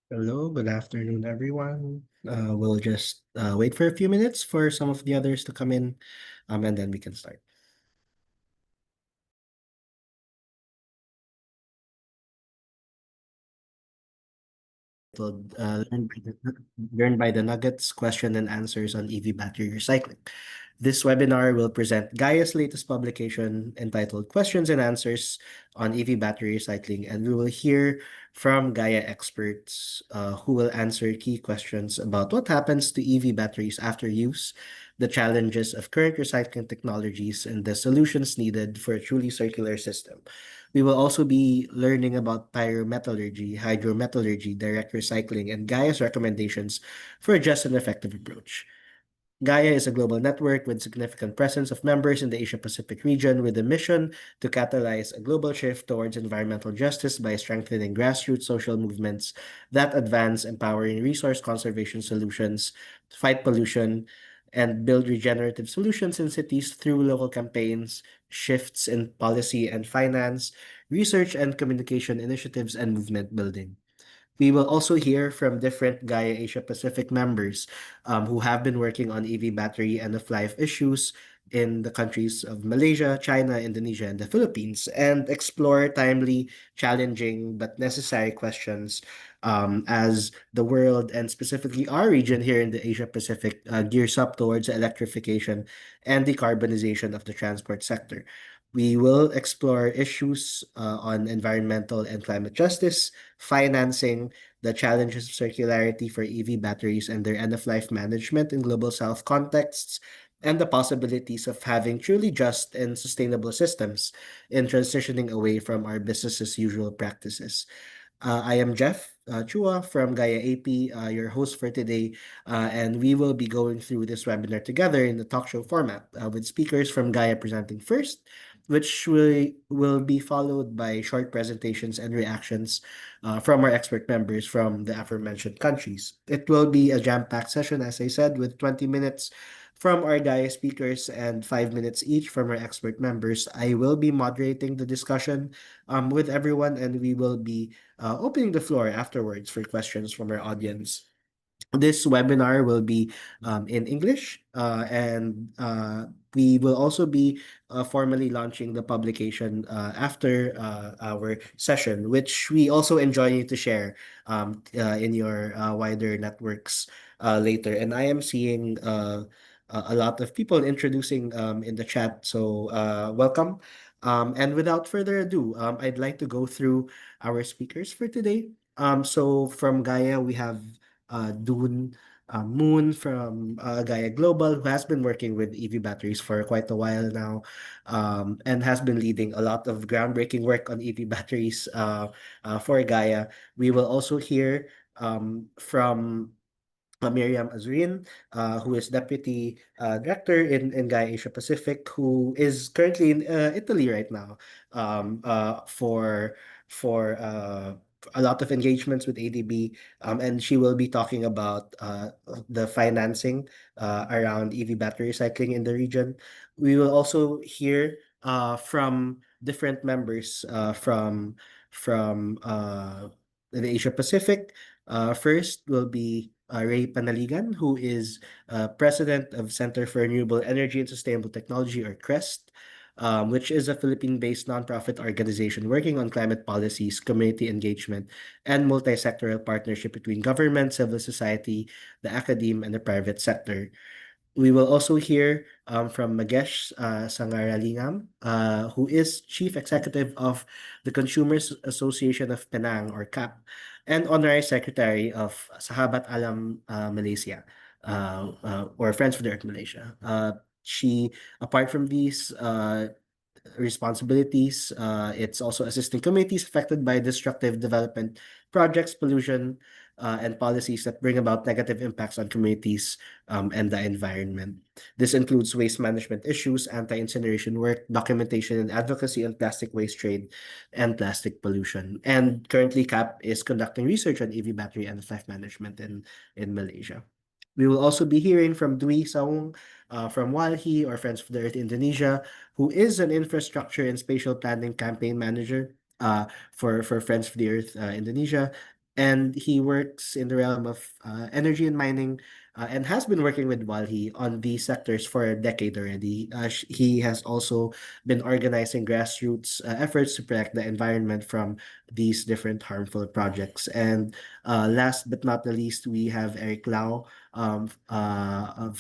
Hello, good afternoon, everyone. We'll just wait for a few minutes for some of the others to come in, and then we can start. Titled, Learn by the Nuggets, Question and Answers on EV Battery Recycling. This webinar will present Gaia's latest publication entitled Questions and Answers on EV Battery Recycling, and we will hear from Gaia experts who will answer key questions about what happens to EV batteries after use, the challenges of current recycling technologies, and the solutions needed for a truly circular system. We will also be learning about pyrometallurgy, hydrometallurgy, direct recycling, and Gaia's recommendations for a just and effective approach. Gaia is a global network with significant presence of members in the Asia-Pacific region with a mission to catalyze a global shift towards environmental justice by strengthening grassroots social movements that advance empowering resource conservation solutions, fight pollution, and build regenerative solutions in cities through local campaigns, shifts in policy and finance, research and communication initiatives, and movement building. We will also hear from different Gaia Asia Pacific members who have been working on EV battery end of life issues in the countries of Malaysia, China, Indonesia, and the Philippines, and explore timely, challenging, but necessary questions as the world and specifically our region here in the Asia Pacific gears up towards electrification and decarbonization of the transport sector. We will explore issues on environmental and climate justice, financing, the challenges of circularity for EV batteries and their end-of-life management in global south contexts, and the possibilities of having truly just and sustainable systems in transitioning away from our business as usual practices. I am Jeff Chua from Gaia AP, your host for today, and we will be going through this webinar together in the talk show format with speakers from Gaia presenting first, which will be followed by short presentations and reactions from our expert members from the aforementioned countries. It will be a jam-packed session, as I said, with 20 minutes from our Gaia speakers and 5 minutes each from our expert members. I will be moderating the discussion with everyone, and we will be opening the floor afterwards for questions from our audience. This webinar will be in English, and we will also be formally launching the publication after our session, which we also enjoy you to share in your wider networks later. And I am seeing a lot of people introducing in the chat, so welcome. And without further ado, I'd like to go through our speakers for today. So from Gaia, we have Dune Moon from Gaia Global, who has been working with EV batteries for quite a while now, and has been leading a lot of groundbreaking work on EV batteries for Gaia. We will also hear from Miriam Azurin, who is Deputy Director in Gaia Asia Pacific, who is currently in Italy right now for a lot of engagements with ADB, and she will be talking about the financing around EV battery recycling in the region. We will also hear from different members from the Asia Pacific. First will be Ray Panaligan, who is president of Center for Renewable Energy and Sustainable Technology, or CREST, which is a Philippine-based nonprofit organization working on climate policies, community engagement, and multi-sectoral partnership between government, civil society, the academe, and the private sector. We will also hear from Magesh Sangaralingam, who is Chief Executive of the Consumers Association of Penang, or CAP, and Honorary Secretary of Sahabat Alam Malaysia, or Friends for the Earth Malaysia. Apart from these responsibilities. It's also assisting communities affected by destructive development projects, pollution, and policies that bring about negative impacts on communities and the environment. This includes waste management issues, anti-incineration work, documentation and advocacy on plastic waste trade, and plastic pollution. And currently, CAP is conducting research on EV battery end-of-life management in Malaysia. We will also be hearing from Dwi Saung from WALHI, or Friends for the Earth Indonesia, who is an infrastructure and spatial planning campaign manager for Friends for the Earth Indonesia. and he works in the realm of energy and mining, and has been working with Walhi on these sectors for a decade already. He has also been organizing grassroots efforts to protect the environment from these different harmful projects. And last but not the least, we have Eric Lau, of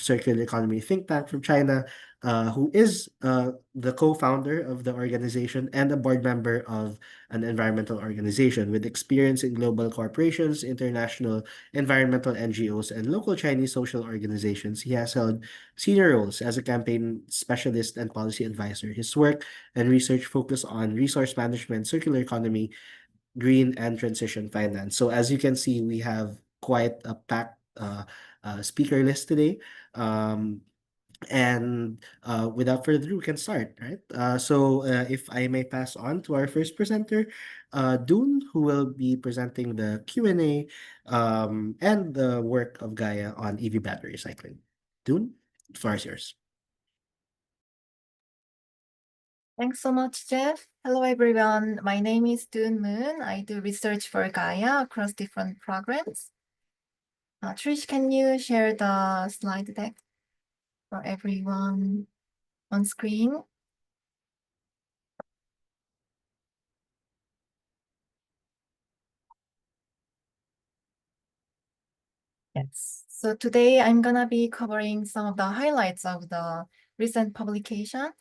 Circular Economy Think Tank from China, who is the co-founder of the organization and a board member of an environmental organization with experience in global corporations, international environmental NGOs, and local Chinese social organizations. He has held senior roles as a campaign specialist and policy advisor. His work and research focus on resource management, circular economy, green, and transition finance. So as you can see, we have quite a packed speaker list today. And without further ado, we can start, right? If I may pass on to our first presenter, Dune, who will be presenting the Q&A and the work of Gaia on EV battery recycling. Dune, the floor is yours. Thanks so much, Jeff. Hello, everyone. My name is Dune Moon. I do research for Gaia across different programs. Trish, can you share the slide deck for everyone on screen? Yes. So today I'm gonna be covering some of the highlights of the recent publication,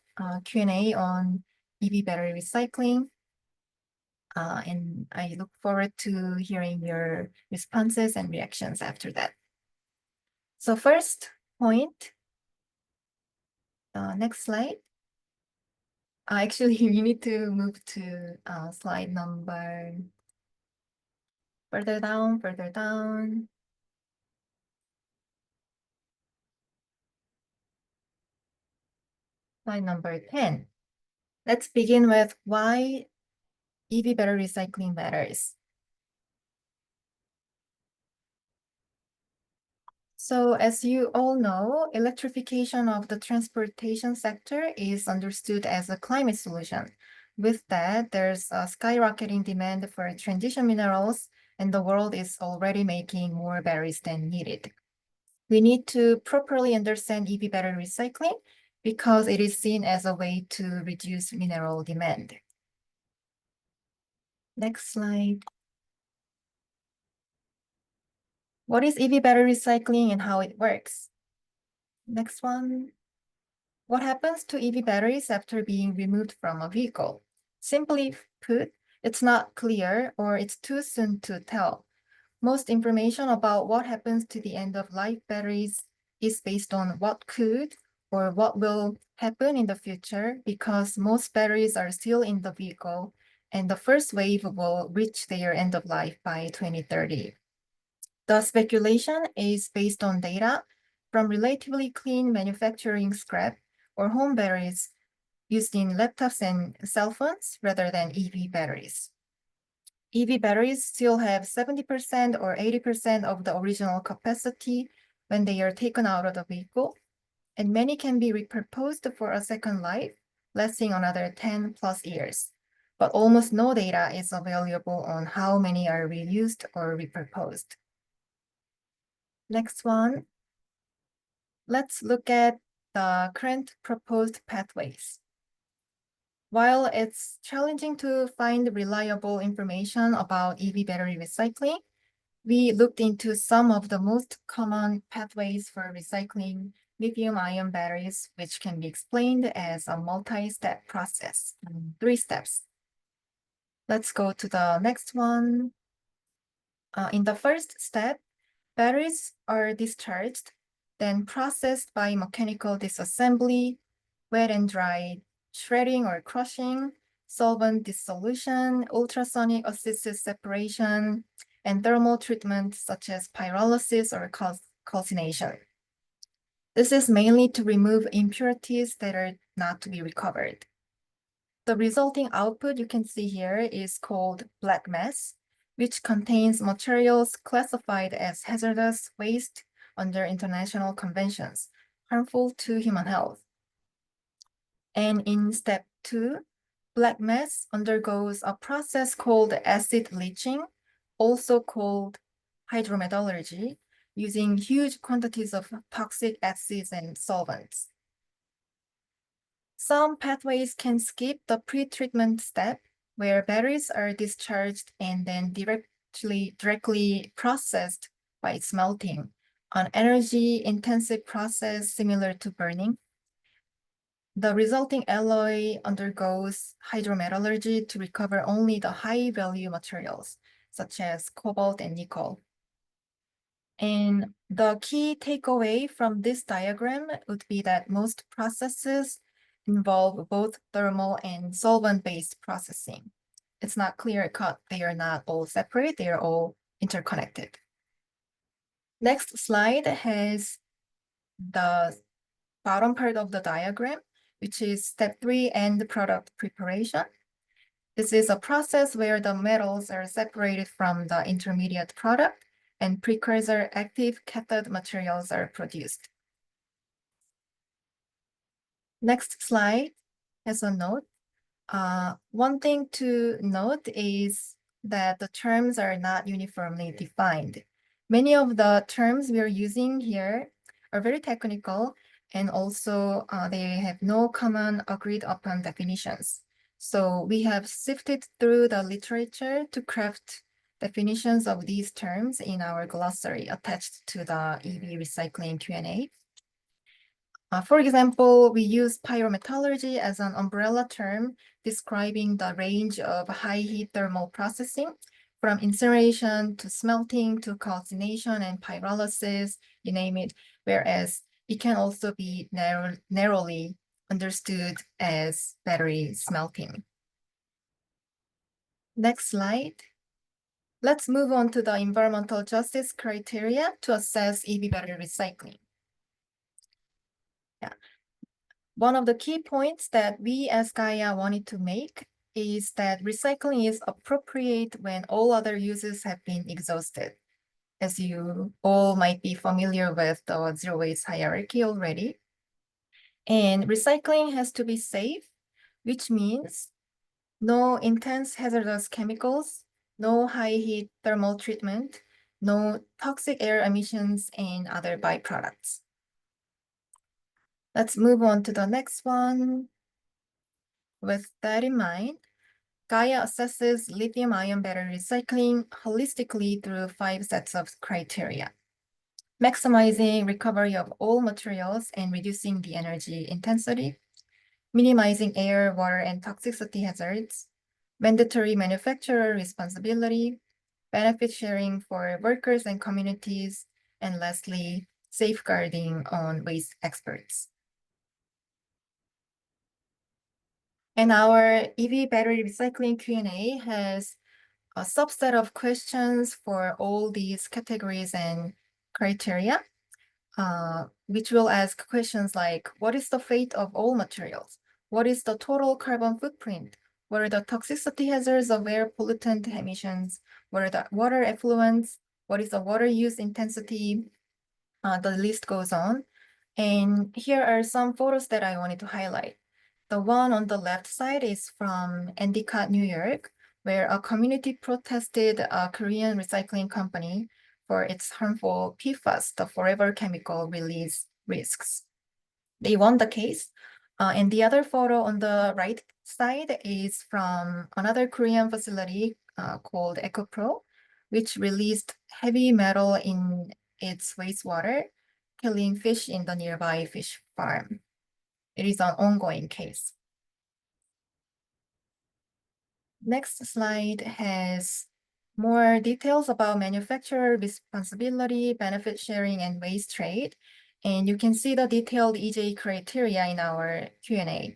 Q&A on EV battery recycling. And I look forward to hearing your responses and reactions after that. So first point, next slide. Actually, you need to move to slide number further down. Slide number 10. Let's begin with why EV battery recycling matters. So as you all know, electrification of the transportation sector is understood as a climate solution. With that, there's a skyrocketing demand for transition minerals, and the world is already making more batteries than needed. We need to properly understand EV battery recycling because it is seen as a way to reduce mineral demand. Next slide. What is EV battery recycling and how it works? Next one. What happens to EV batteries after being removed from a vehicle? Simply put, it's not clear or it's too soon to tell. Most information about what happens to the end-of-life batteries is based on what could or what will happen in the future because most batteries are still in the vehicle and the first wave will reach their end of life by 2030. The speculation is based on data from relatively clean manufacturing scrap or home batteries used in laptops and cell phones rather than EV batteries. EV batteries still have 70% or 80% of the original capacity when they are taken out of the vehicle, and many can be repurposed for a second life, lasting another 10 plus years. But almost no data is available on how many are reused or repurposed. Next one. Let's look at the current proposed pathways. While it's challenging to find reliable information about EV battery recycling, we looked into some of the most common pathways for recycling lithium-ion batteries, which can be explained as a multi-step process, 3 steps. Let's go to the next one. In the first step, batteries are discharged, then processed by mechanical disassembly, wet and dry, shredding or crushing, solvent dissolution, ultrasonic assisted separation, and thermal treatment such as pyrolysis or calcination. This is mainly to remove impurities that are not to be recovered. The resulting output you can see here is called black mass, which contains materials classified as hazardous waste under international conventions, harmful to human health. And in step 2, black mass undergoes a process called acid leaching, also called hydrometallurgy, using huge quantities of toxic acids and solvents. Some pathways can skip the pre-treatment step, where batteries are discharged and then directly processed by smelting, an energy-intensive process similar to burning. The resulting alloy undergoes hydrometallurgy to recover only the high-value materials, such as cobalt and nickel. And the key takeaway from this diagram would be that most processes involve both thermal and solvent-based processing. It's not clear-cut. They are not all separate. They are all interconnected. Next slide has the bottom part of the diagram, which is step 3, end product preparation. This is a process where the metals are separated from the intermediate product and precursor active cathode materials are produced. Next slide has a note. One thing to note is that the terms are not uniformly defined. Many of the terms we are using here are very technical, and also they have no common agreed upon definitions. So we have sifted through the literature to craft definitions of these terms in our glossary attached to the EV recycling Q&A. For example, we use pyrometallurgy as an umbrella term describing the range of high heat thermal processing, from incineration to smelting to calcination and pyrolysis, you name it, whereas it can also be narrowly understood as battery smelting. Next slide. Let's move on to the environmental justice criteria to assess EV battery recycling. Yeah. One of the key points that we as Gaia wanted to make is that recycling is appropriate when all other uses have been exhausted. As you all might be familiar with the zero waste hierarchy already. And recycling has to be safe, which means no intense hazardous chemicals, no high heat thermal treatment, no toxic air emissions, and other byproducts. Let's move on to the next one. With that in mind, Gaia assesses lithium-ion battery recycling holistically through 5 sets of criteria: maximizing recovery of all materials and reducing the energy intensity, minimizing air, water, and toxicity hazards, mandatory manufacturer responsibility, benefit sharing for workers and communities, and lastly, safeguarding on waste experts. And our EV battery recycling Q&A has a subset of questions for all these categories and criteria, which will ask questions like, what is the fate of all materials? What is the total carbon footprint? What are the toxicity hazards of air pollutant emissions? What are the water effluents? What is the water use intensity? The list goes on. And here are some photos that I wanted to highlight. The one on the left side is from Endicott, New York, where a community protested a Korean recycling company for its harmful PFAS, the forever chemical release risks. They won the case. And the other photo on the right side is from another Korean facility called EcoPro, which released heavy metal in its wastewater, killing fish in the nearby fish farm. It is an ongoing case. Next slide has more details about manufacturer responsibility, benefit sharing, and waste trade. And you can see the detailed EJ criteria in our Q&A.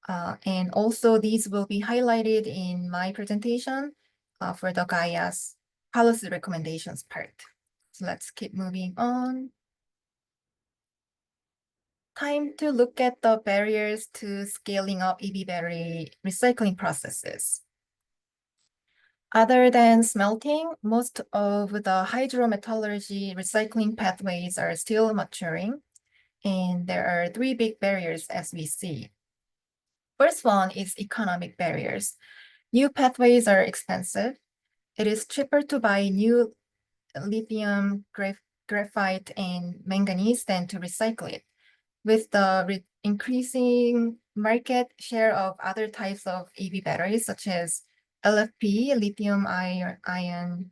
And also these will be highlighted in my presentation for the Gaia's policy recommendations part. So let's keep moving on. Time to look at the barriers to scaling up EV battery recycling processes. Other than smelting, most of the hydrometallurgy recycling pathways are still maturing, and there are 3 big barriers as we see. First one is economic barriers. New pathways are expensive. It is cheaper to buy new lithium, graphite, and manganese than to recycle it. With the increasing market share of other types of EV batteries, such as LFP, lithium iron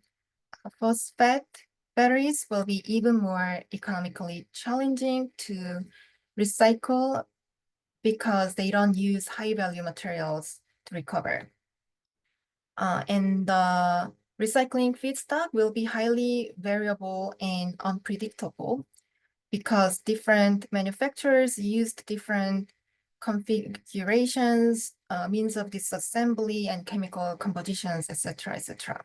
phosphate batteries will be even more economically challenging to recycle because they don't use high-value materials to recover. And the recycling feedstock will be highly variable and unpredictable because different manufacturers used different configurations, means of disassembly, and chemical compositions, etc., etc.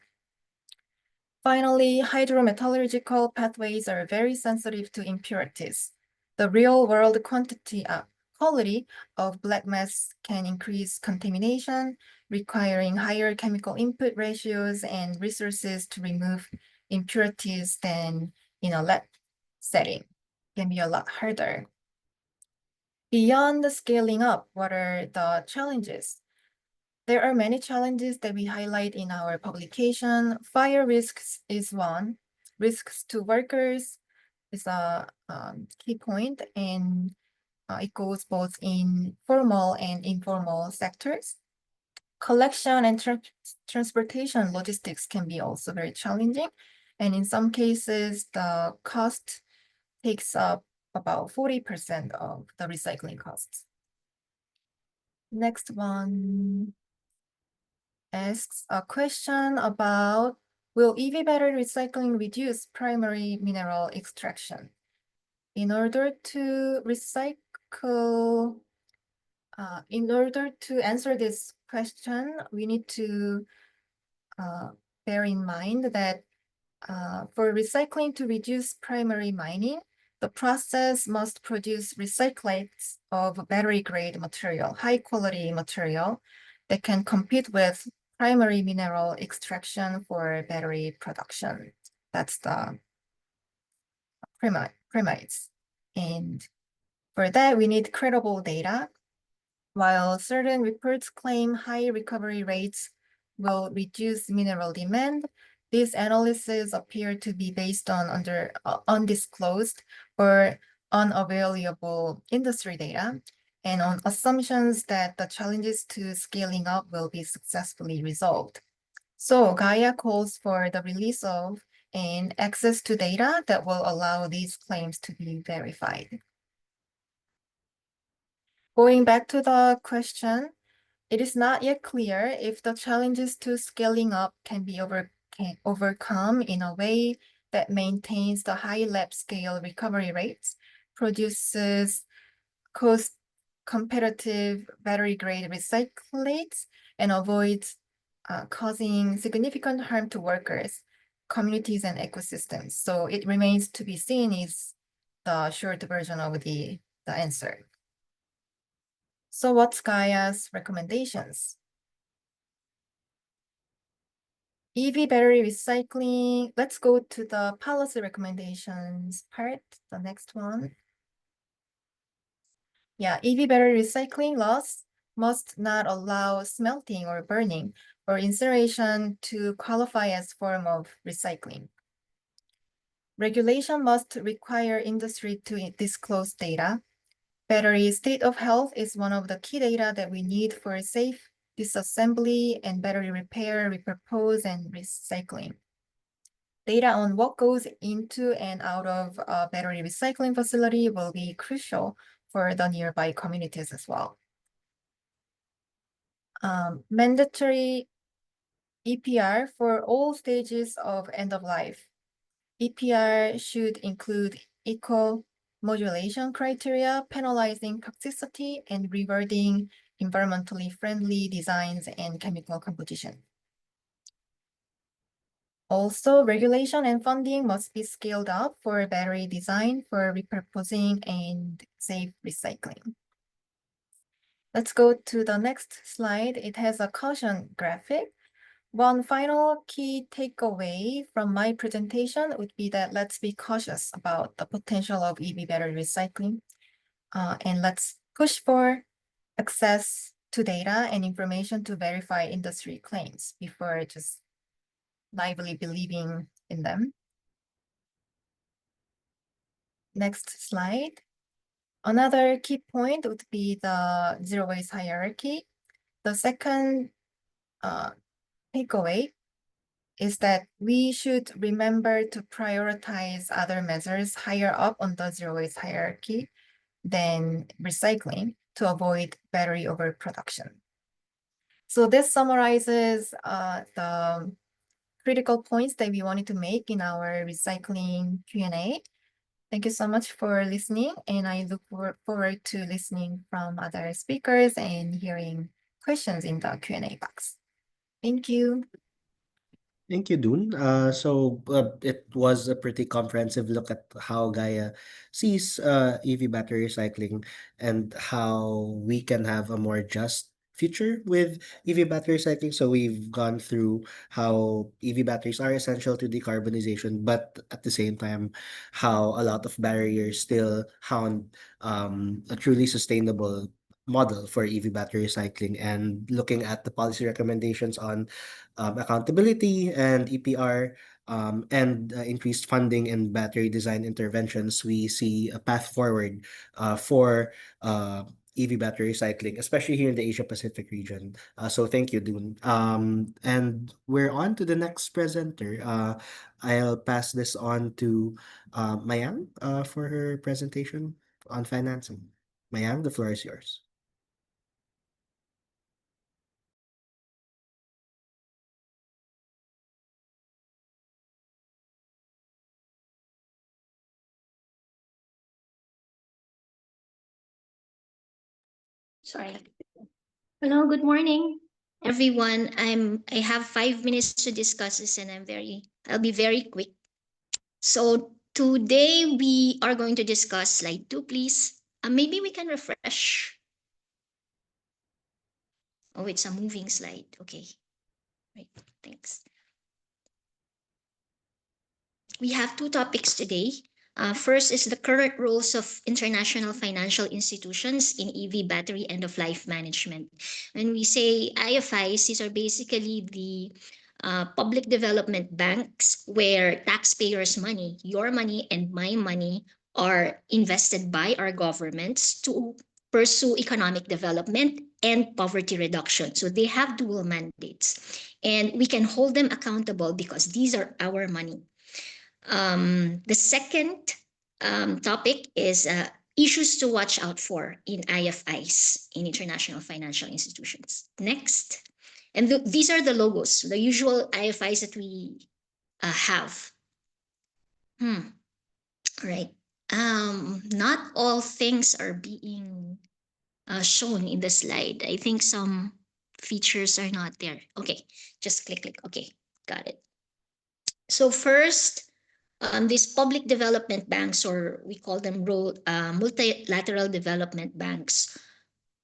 Finally, hydrometallurgical pathways are very sensitive to impurities. The real-world quality of black mass can increase contamination, requiring higher chemical input ratios and resources to remove impurities than in a lab setting. It can be a lot harder. Beyond the scaling up, what are the challenges? There are many challenges that we highlight in our publication. Fire risks is one. Risks to workers is a key point, and it goes both in formal and informal sectors. Collection and transportation logistics can be also very challenging. And in some cases, the cost takes up about 40% of the recycling costs. Next one asks a question about, will EV battery recycling reduce primary mineral extraction? In order to answer this question, we need to bear in mind that for recycling to reduce primary mining, the process must produce recyclates of battery-grade material, high-quality material that can compete with primary mineral extraction for battery production. That's the premise. And for that, we need credible data. While certain reports claim high recovery rates will reduce mineral demand, these analyses appear to be based on undisclosed or unavailable industry data and on assumptions that the challenges to scaling up will be successfully resolved. So Gaia calls for the release of and access to data that will allow these claims to be verified. Going back to the question, it is not yet clear if the challenges to scaling up can be overcome in a way that maintains the high lab scale recovery rates, produces cost competitive battery grade recyclates, and avoids causing significant harm to workers, communities, and ecosystems. So it remains to be seen is the short version of the answer. So what's Gaia's recommendations? EV battery recycling. Let's go to the policy recommendations part, the next one. Yeah, EV battery recycling laws must not allow smelting or burning or incineration to qualify as form of recycling. Regulation must require industry to disclose data. Battery state of health is one of the key data that we need for safe disassembly and battery repair, repurpose, and recycling. Data on what goes into and out of a battery recycling facility will be crucial for the nearby communities as well. Mandatory EPR for all stages of end of life. EPR should include eco-modulation criteria, penalizing toxicity and rewarding environmentally friendly designs and chemical composition. Also, regulation and funding must be scaled up for battery design for repurposing and safe recycling. Let's go to the next slide. It has a caution graphic. One final key takeaway from my presentation would be that let's be cautious about the potential of EV battery recycling, and let's push for access to data and information to verify industry claims before just naively believing in them. Next slide. Another key point would be the zero waste hierarchy. The second takeaway is that we should remember to prioritize other measures higher up on the zero waste hierarchy than recycling to avoid battery overproduction. So this summarizes the critical points that we wanted to make in our recycling Q&A. Thank you so much for listening, and I look forward to listening from other speakers and hearing questions in the Q&A box. Thank you. Thank you, Dun. It was a pretty comprehensive look at how Gaia sees EV battery recycling and how we can have a more just future with EV battery recycling. So we've gone through how EV batteries are essential to decarbonization, but at the same time, how a lot of barriers still hound a truly sustainable model for EV battery recycling, and looking at the policy recommendations on accountability and EPR, and increased funding and battery design interventions, we see a path forward for EV battery recycling, especially here in the Asia Pacific region. So thank you, Dun. And we're on to the next presenter. I'll pass this on to Mayang for her presentation on financing. Mayang, the floor is yours. Sorry. Hello, good morning, everyone. I have 5 minutes to discuss this, and I'll be very quick. So today we are going to discuss slide 2, please. Maybe we can refresh. Oh, it's a moving slide. Okay. Right. Thanks. We have 2 topics today. First is the current roles of international financial institutions in EV battery end-of-life management. When we say IFIs, these are basically the public development banks where taxpayers' money, your money and my money, are invested by our governments to pursue economic development and poverty reduction. So they have dual mandates, and we can hold them accountable because these are our money. The second topic is issues to watch out for in IFIs, in international financial institutions. Next. And these are the logos, the usual IFIs that we have. All right. Not all things are being shown in the slide. I think some features are not there. Okay, just click. Okay, got it. So first, these public development banks, or we call them multilateral development banks,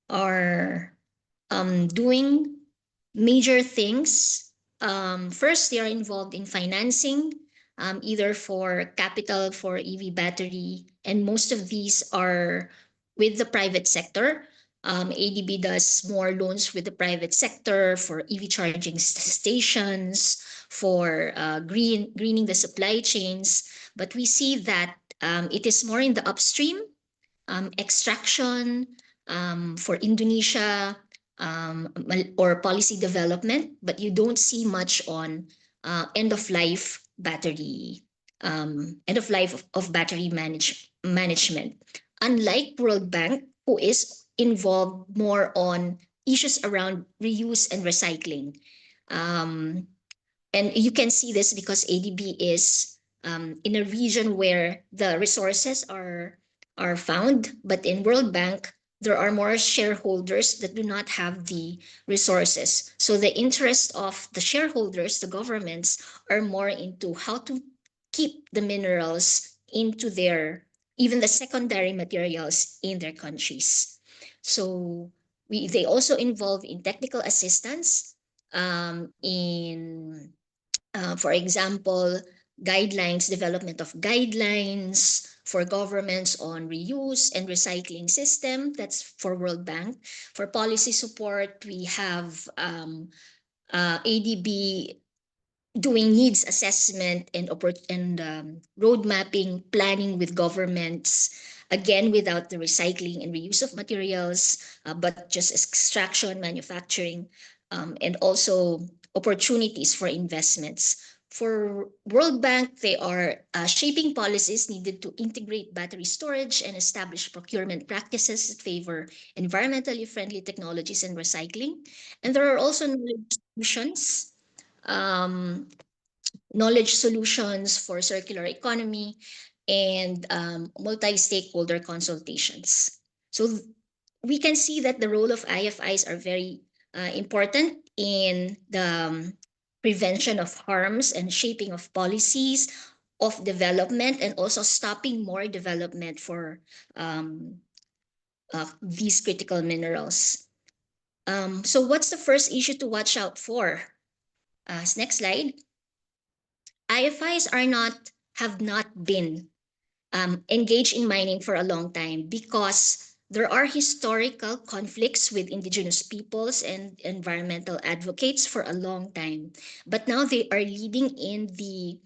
are doing major things. First, they are involved in financing, either for capital for EV battery, and most of these are with the private sector. ADB does more loans with the private sector for EV charging stations, for greening the supply chains. But we see that it is more in the upstream, extraction for Indonesia, or policy development, but you don't see much on end-of-life battery, end-of-life of battery management. Unlike World Bank, who is involved more on issues around reuse and recycling. And you can see this because ADB is in a region where the resources are found, but in World Bank, there are more shareholders that do not have the resources. So the interest of the shareholders, the governments, are more into how to keep the minerals into their, even the secondary materials in their countries. So they also involve in technical assistance, in, for example, development of guidelines for governments on reuse and recycling system. That's for World Bank. For policy support, we have ADB doing needs assessment and road mapping, planning with governments, again without the recycling and reuse of materials, but just extraction, manufacturing, and also opportunities for investments. For World Bank, they are shaping policies needed to integrate battery storage and establish procurement practices that favor environmentally friendly technologies and recycling. And there are also solutions, um, knowledge solutions for circular economy, and multi-stakeholder consultations. So we can see that the role of IFIs are very important in the prevention of harms and shaping of policies of development, and also stopping more development for these critical minerals. So what's the first issue to watch out for? Next slide. IFIs have not been engaged in mining for a long time because there are historical conflicts with indigenous peoples and environmental advocates for a long time. But now they are leading in the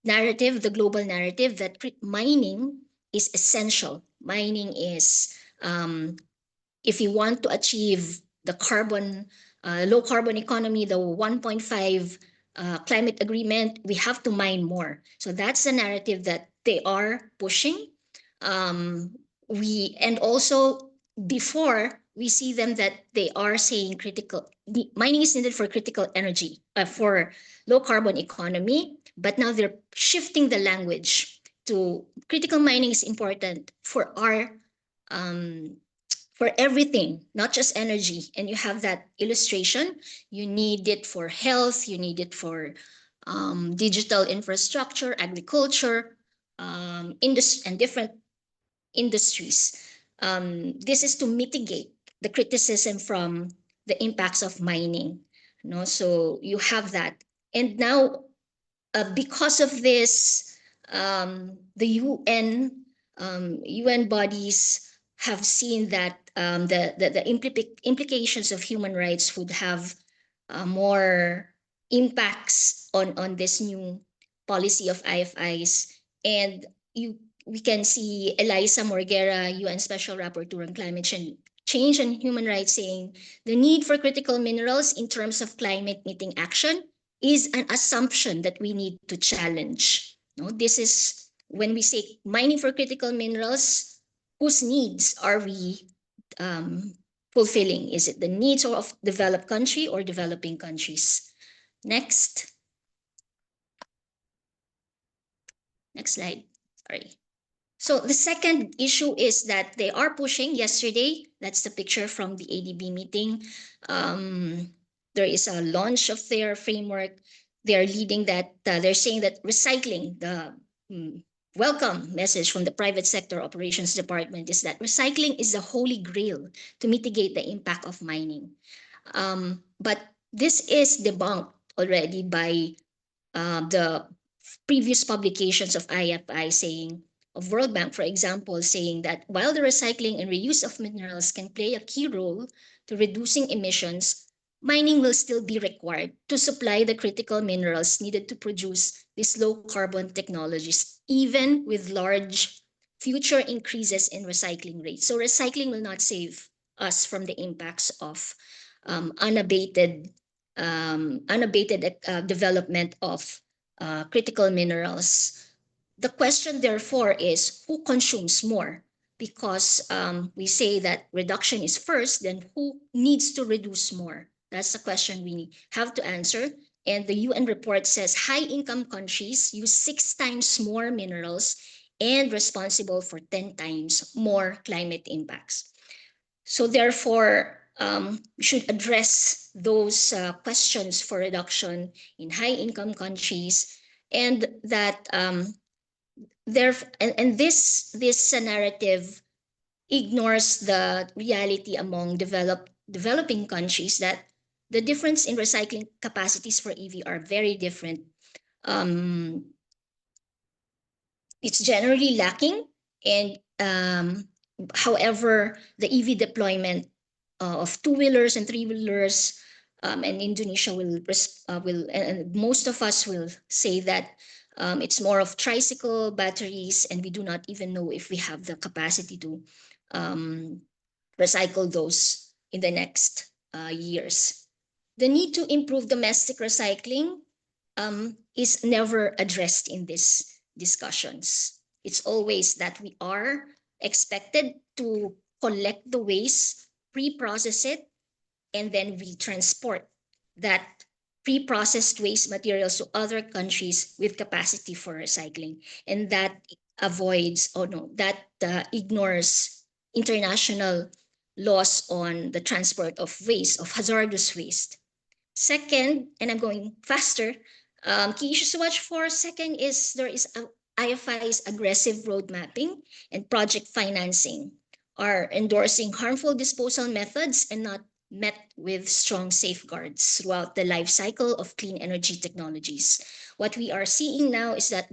narrative, the global narrative, that mining is essential. Mining is, if you want to achieve the low carbon economy, the 1.5 climate agreement, we have to mine more. So that's the narrative that they are pushing. And also before, we see them that they are saying mining is needed for critical energy, for low carbon economy, but now they're shifting the language to critical mining is important for everything, not just energy. And you have that illustration. You need it for health, you need it for digital infrastructure, agriculture, and different industries. This is to mitigate the criticism from the impacts of mining. So you have that. And now, because of this, the UN bodies have seen that the implications of human rights would have more impacts on this new policy of IFIs. And we can see Elisa Morguera, UN Special Rapporteur on Climate Change and Human Rights, saying the need for critical minerals in terms of climate meeting action is an assumption that we need to challenge. This is when we say mining for critical minerals, whose needs are we fulfilling? Is it the needs of developed country or developing countries? Next slide. Sorry. So the second issue is that they are pushing yesterday. That's the picture from the ADB meeting. There is a launch of their framework. They are leading that. They're saying that recycling, the welcome message from the private sector operations department is that recycling is the holy grail to mitigate the impact of mining. But this is debunked already by the previous publications of IFI of World Bank, for example, saying that while the recycling and reuse of minerals can play a key role to reducing emissions, mining will still be required to supply the critical minerals needed to produce these low carbon technologies, even with large future increases in recycling rates. So recycling will not save us from the impacts of unabated development of critical minerals. The question, therefore, is who consumes more? Because we say that reduction is first, then who needs to reduce more? That's the question we have to answer. And the UN report says high-income countries use 6 times more minerals and responsible for 10 times more climate impacts. So therefore, we should address those questions for reduction in high-income countries, and that this narrative ignores the reality among developing countries that the difference in recycling capacities for EV are very different. It's generally lacking, and however, the EV deployment of two-wheelers and three-wheelers and Indonesia and most of us will say that it's more of tricycle batteries, and we do not even know if we have the capacity to recycle those in the next years. The need to improve domestic recycling is never addressed in these discussions. It's always that we are expected to collect the waste, pre-process it, and then we transport that pre-processed waste materials to other countries with capacity for recycling. And that ignores international laws on the transport of waste, of hazardous waste. Second, and I'm going faster, key issues to watch for. Second is there is IFI's aggressive road mapping and project financing are endorsing harmful disposal methods and not met with strong safeguards throughout the life cycle of clean energy technologies. What we are seeing now is that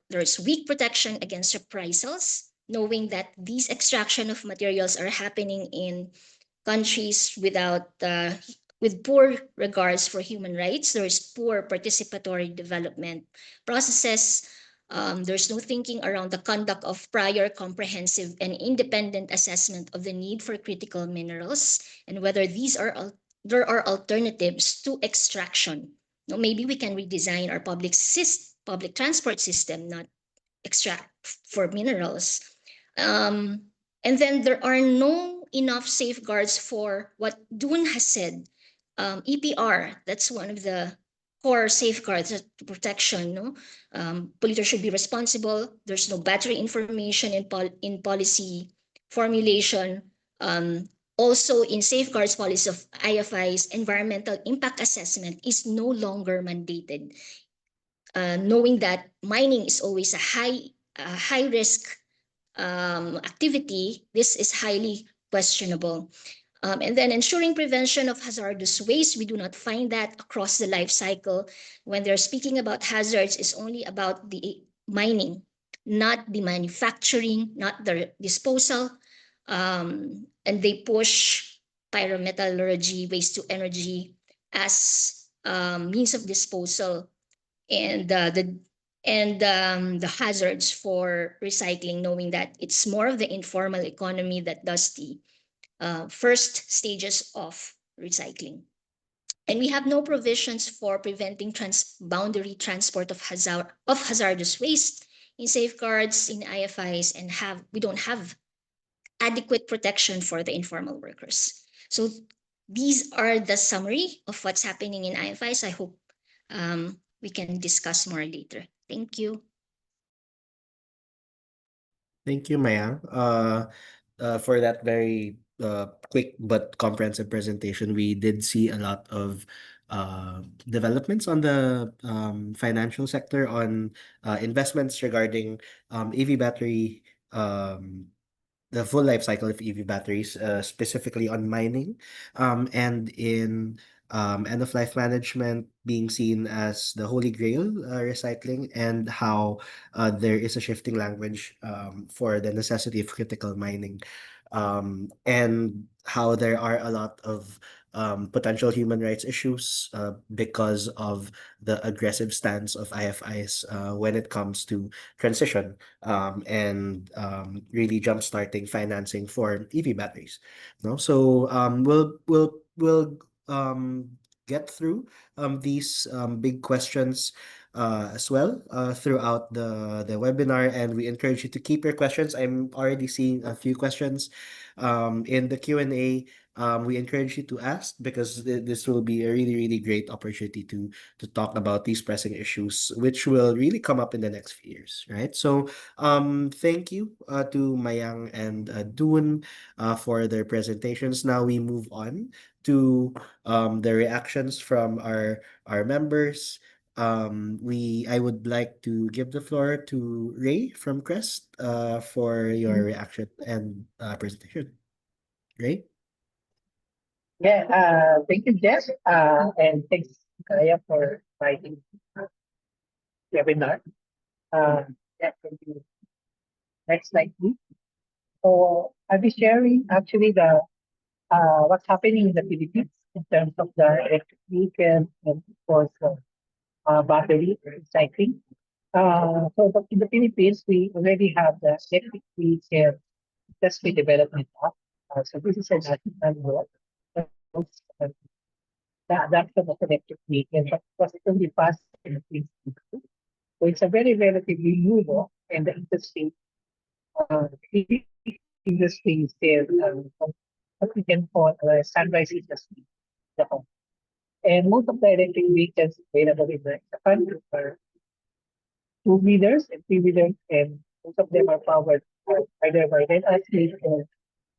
there's weak protection against reprisals, knowing that these extraction of materials are happening in countries with poor regards for human rights. There is poor participatory development processes. There's no thinking around the conduct of prior comprehensive and independent assessment of the need for critical minerals and whether there are alternatives to extraction. Now, maybe we can redesign our public transport system, not extract for minerals. And then there are no enough safeguards for what Dune has said. EPR, that's one of the core safeguards to protection. No? Polluters should be responsible. There's no battery information in policy formulation. Also, in safeguards policy of IFI's environmental impact assessment is no longer mandated. Knowing that mining is always a high risk activity, this is highly questionable. And then ensuring prevention of hazardous waste, we do not find that across the life cycle. When they're speaking about hazards, it's only about the mining, not the manufacturing, not the disposal. And they push pyrometallurgy, waste to energy as means of disposal, and the hazards for recycling, knowing that it's more of the informal economy that does the first stages of recycling. And we have no provisions for preventing transboundary transport of hazardous waste in safeguards in IFIs, and we don't have adequate protection for the informal workers. So these are the summary of what's happening in IFIs. I hope we can discuss more later. Thank you. Thank you, Maya, for that very quick but comprehensive presentation. We did see a lot of developments on the financial sector, on investments regarding EV battery, the full life cycle of EV batteries, specifically on mining, and in end of life management being seen as the holy grail, recycling, and how there is a shifting language for the necessity of critical mining, and how there are a lot of potential human rights issues because of the aggressive stance of IFIs when it comes to transition, and really jumpstarting financing for EV batteries. No, so we'll get through these big questions as well throughout the webinar, and we encourage you to keep your questions. I'm already seeing a few questions in the Q&A. We encourage you to ask because this will be a really great opportunity to talk about these pressing issues, which will really come up in the next few years, right? So thank you to Mayang and Dune for their presentations. Now we move on to the reactions from our members. I would like to give the floor to Ray from Crest for your reaction and presentation. Ray? Yeah, thank you, Jeff. And thanks, Kaya, for inviting webinar. Yeah, thank you. Next slide, please. So I'll be sharing actually the what's happening in the Philippines in terms of the electric vehicle and of course battery recycling. In the Philippines, we already have the electric vehicle industry development act. So this is a national law that promotes, the adoption of electric vehicle, but was only passed in the 2022. So it's a very relatively new law, and the industry is still what we can call a sunrise industry. Japan. And most of the electric vehicles available in the country are two-wheelers and three-wheelers, and most of them are powered either by lead acid or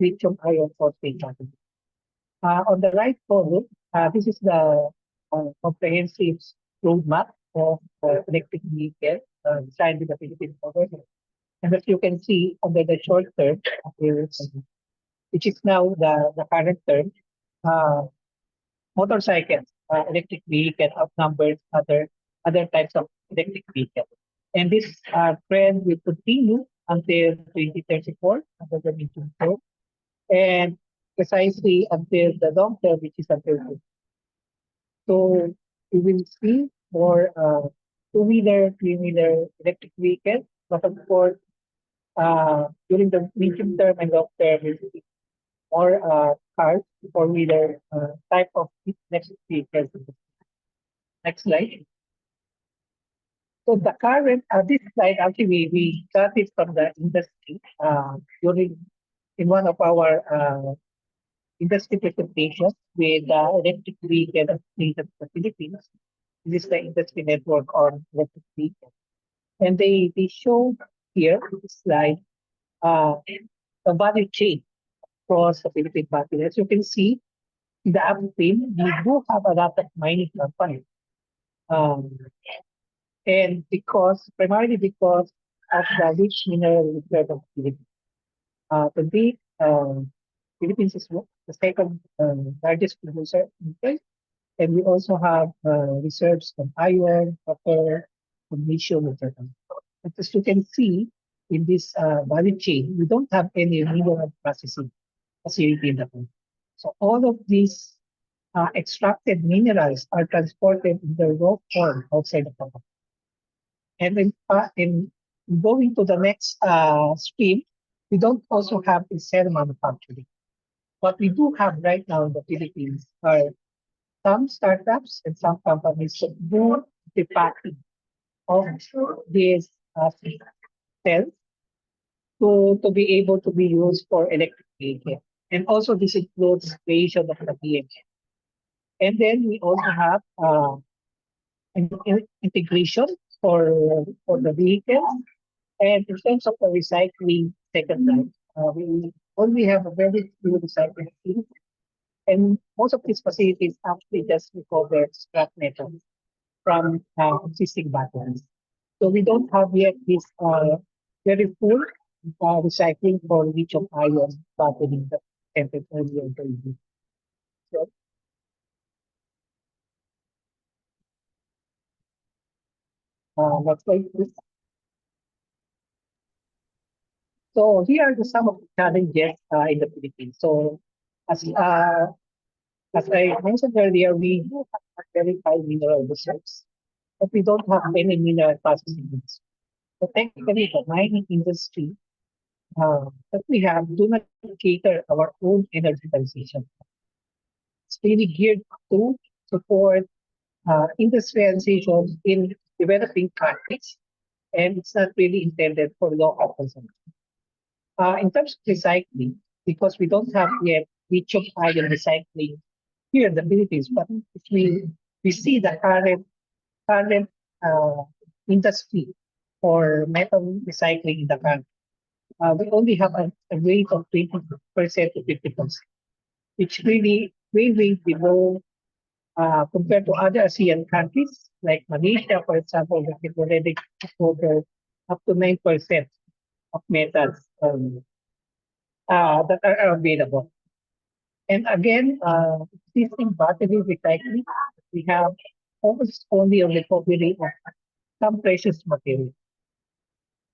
lithium iron phosphate battery. On the right column, this is the comprehensive roadmap of electric vehicle designed in the Philippine government. And as you can see, under the short term, which is now the current term, motorcycles, electric vehicle outnumbers other types of electric vehicles. And this trend will continue until 2034, under the medium term, and precisely until the long term, which is until 20. So we will see more two-wheeler, three-wheeler electric vehicles, but of course, during the medium term and long term, we will see more cars, four-wheeler type of electric vehicles. Next slide. So the current, this slide actually we got it from the industry during in one of our industry presentations with the electric vehicle association of the Philippines. This is the industry network on electric vehicles. And they show here in this slide the value chain across the Philippine battery. As you can see, in the upstream, we do have a lot of mining companies. And primarily because of the rich mineral reserve of the Philippines. Today, Philippines is the second largest producer in oil, and we also have reserves of iron, copper, magnesium, etc. But as you can see in this value chain, we don't have any mineral processing facility in the country. So all of these extracted minerals are transported in the raw form outside the country. And in going to the next stream, we don't also have a cell manufacturing. What we do have right now in the Philippines are some startups and some companies that do the packing of these cells to be able to be used for electric vehicle. And also this includes creation of the BMS. And then we also have integration for the vehicles. And in terms of the recycling second life, we only have a very few recycling facilities. And most of these facilities actually just recover scrap metal from existing batteries. So we don't have yet this very full recycling for lithium ion batteries that entered earlier in the year. Next slide, please. So here are some of the challenges in the Philippines. So as I mentioned earlier, we do have very high mineral reserves, but we don't have any mineral processing industry. So technically, the mining industry that we have do not cater our own energy transition. It's really geared to support industrialization in developing countries, and it's not really intended for local consumption. In terms of recycling, because we don't have yet lithium ion recycling here in the Philippines, but if we see the current industry for metal recycling in the country, we only have a rate of 20% to 50%, which really way below compared to other ASEAN countries like Malaysia, for example, that can already cover up to 9% of metals that are available. And again, existing battery recycling, we have almost only a recovery of some precious material.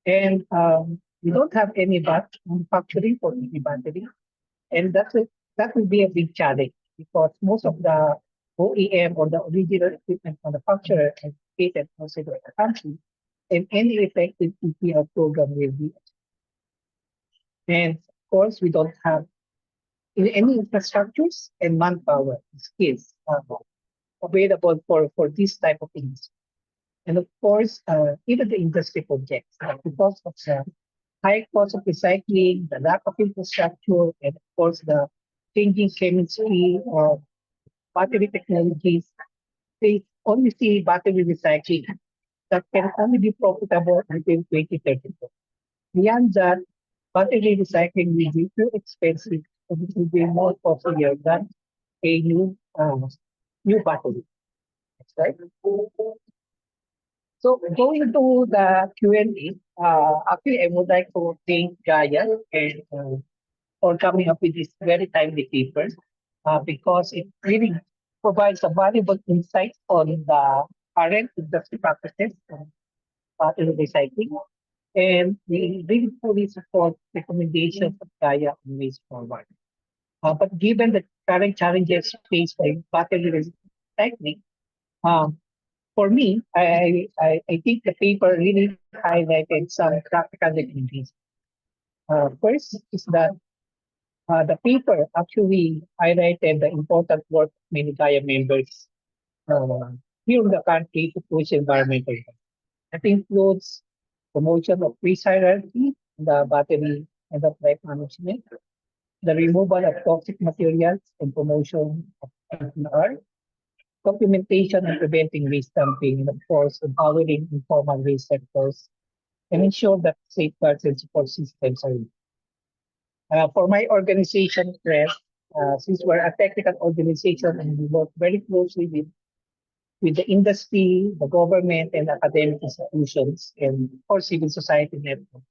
And we don't have any manufacturing for EV battery. And that will be a big challenge because most of the OEM or the original equipment manufacturer is located outside of the country, and any effective EPR program will be. And of course, we don't have any infrastructures and manpower skills available for this type of things. And of course, even the industry projects because of the high cost of recycling, the lack of infrastructure, and of course the changing chemistry of battery technologies, they only see battery recycling that can only be profitable until 2034. Beyond that, battery recycling will be too expensive and it will be more costlier than a new battery. That's right. So going to the Q&A, actually I would like to thank Gaia and for coming up with this very timely paper because it really provides a valuable insight on the current industry practices of battery recycling. And we really fully support recommendations of Gaia on ways forward. But given the current challenges faced by battery recycling, um, for me, I think the paper really highlighted some practical recommendations. First is that the paper actually highlighted the important work of many Gaia members uh, here in the country to push environmental health. That includes promotion of risk hierarchy, the battery and the life management, the removal of toxic materials and promotion of NPR, documentation and preventing waste dumping, and of course, empowering informal waste sectors and ensure that safeguards and support systems are in. For my organization, CREF, since we're a technical organization and we work very closely with the industry, the government, and academic institutions, and of course, civil society networks.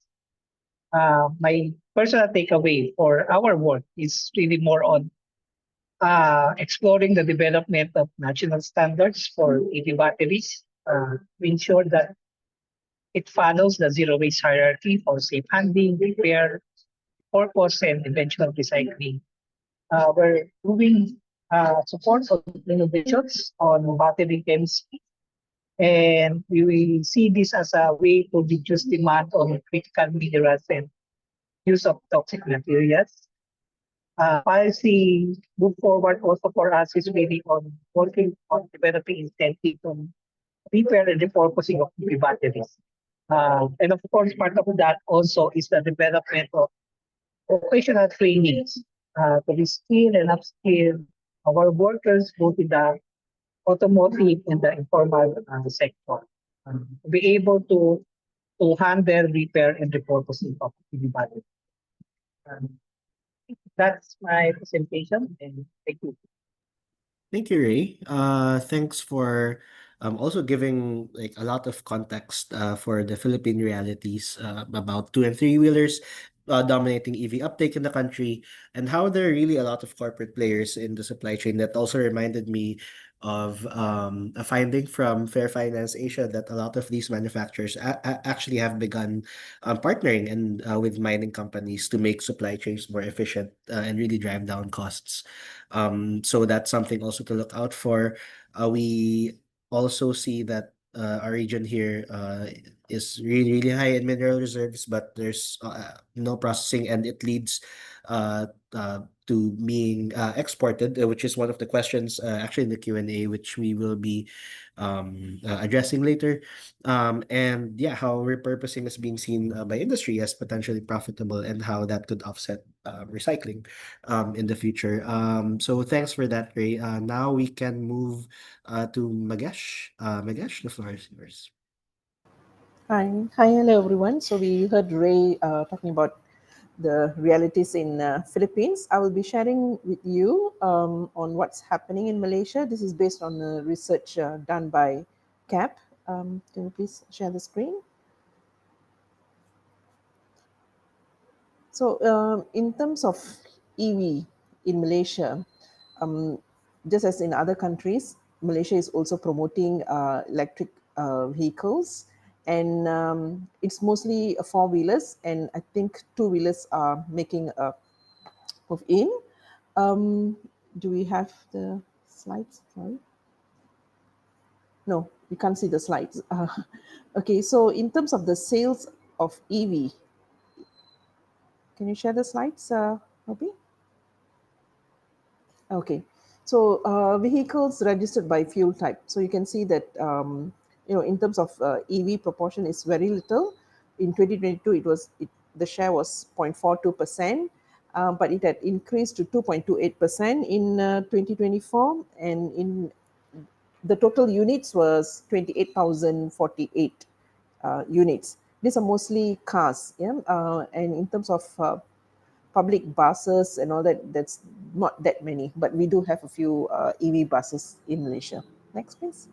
My personal takeaway for our work is really more on exploring the development of national standards for EV batteries to ensure that it follows the zero waste hierarchy for safe handling, repair, purpose, and eventual recycling. We're doing support of innovations on battery chemistry, and we see this as a way to reduce demand on critical minerals and use of toxic materials. Policy move forward also for us is really on working on developing incentive on repair and repurposing of EV batteries. And of course, part of that also is the development of vocational trainings to reskill and upskill our workers both in the automotive and the informal sector to be able to handle repair and repurposing of EV batteries. That's my presentation, and thank you. Thank you, Ray. Thanks for also giving like a lot of context for the Philippine realities about two and three wheelers dominating EV uptake in the country, and how there are really a lot of corporate players in the supply chain. That also reminded me of a finding from Fair Finance Asia that a lot of these manufacturers actually have begun partnering and with mining companies to make supply chains more efficient and really drive down costs. So that's something also to look out for. We also see that our region here is really, really high in mineral reserves, but there's no processing, and it leads to being exported, which is one of the questions actually in the Q&A, which we will be addressing later. And yeah, how repurposing is being seen by industry as potentially profitable, and how that could offset recycling in the future. So thanks for that, Ray. Now we can move to Magesh. Magesh, the floor is yours. Hi, hello everyone. So we heard Ray talking about the realities in Philippines. I will be sharing with you on what's happening in Malaysia. This is based on research done by CAP. Can you please share the screen? So in terms of EV in Malaysia, um, just as in other countries, Malaysia is also promoting electric vehicles, and it's mostly four-wheelers, and I think two-wheelers are making a move in. Um, Do we have the slides? Sorry. No, we can't see the slides. Okay, so in terms of the sales of EV, can you share the slides, Bobby? Okay, so vehicles registered by fuel type. So you can see that in terms of EV proportion is very little. In 2022, the share was 0.42%, but it had increased to 2.28% in 2024, and in the total units was 28,048 units. These are mostly cars, yeah. And in terms of public buses and all that, that's not that many, but we do have a few EV buses in Malaysia. Next, please.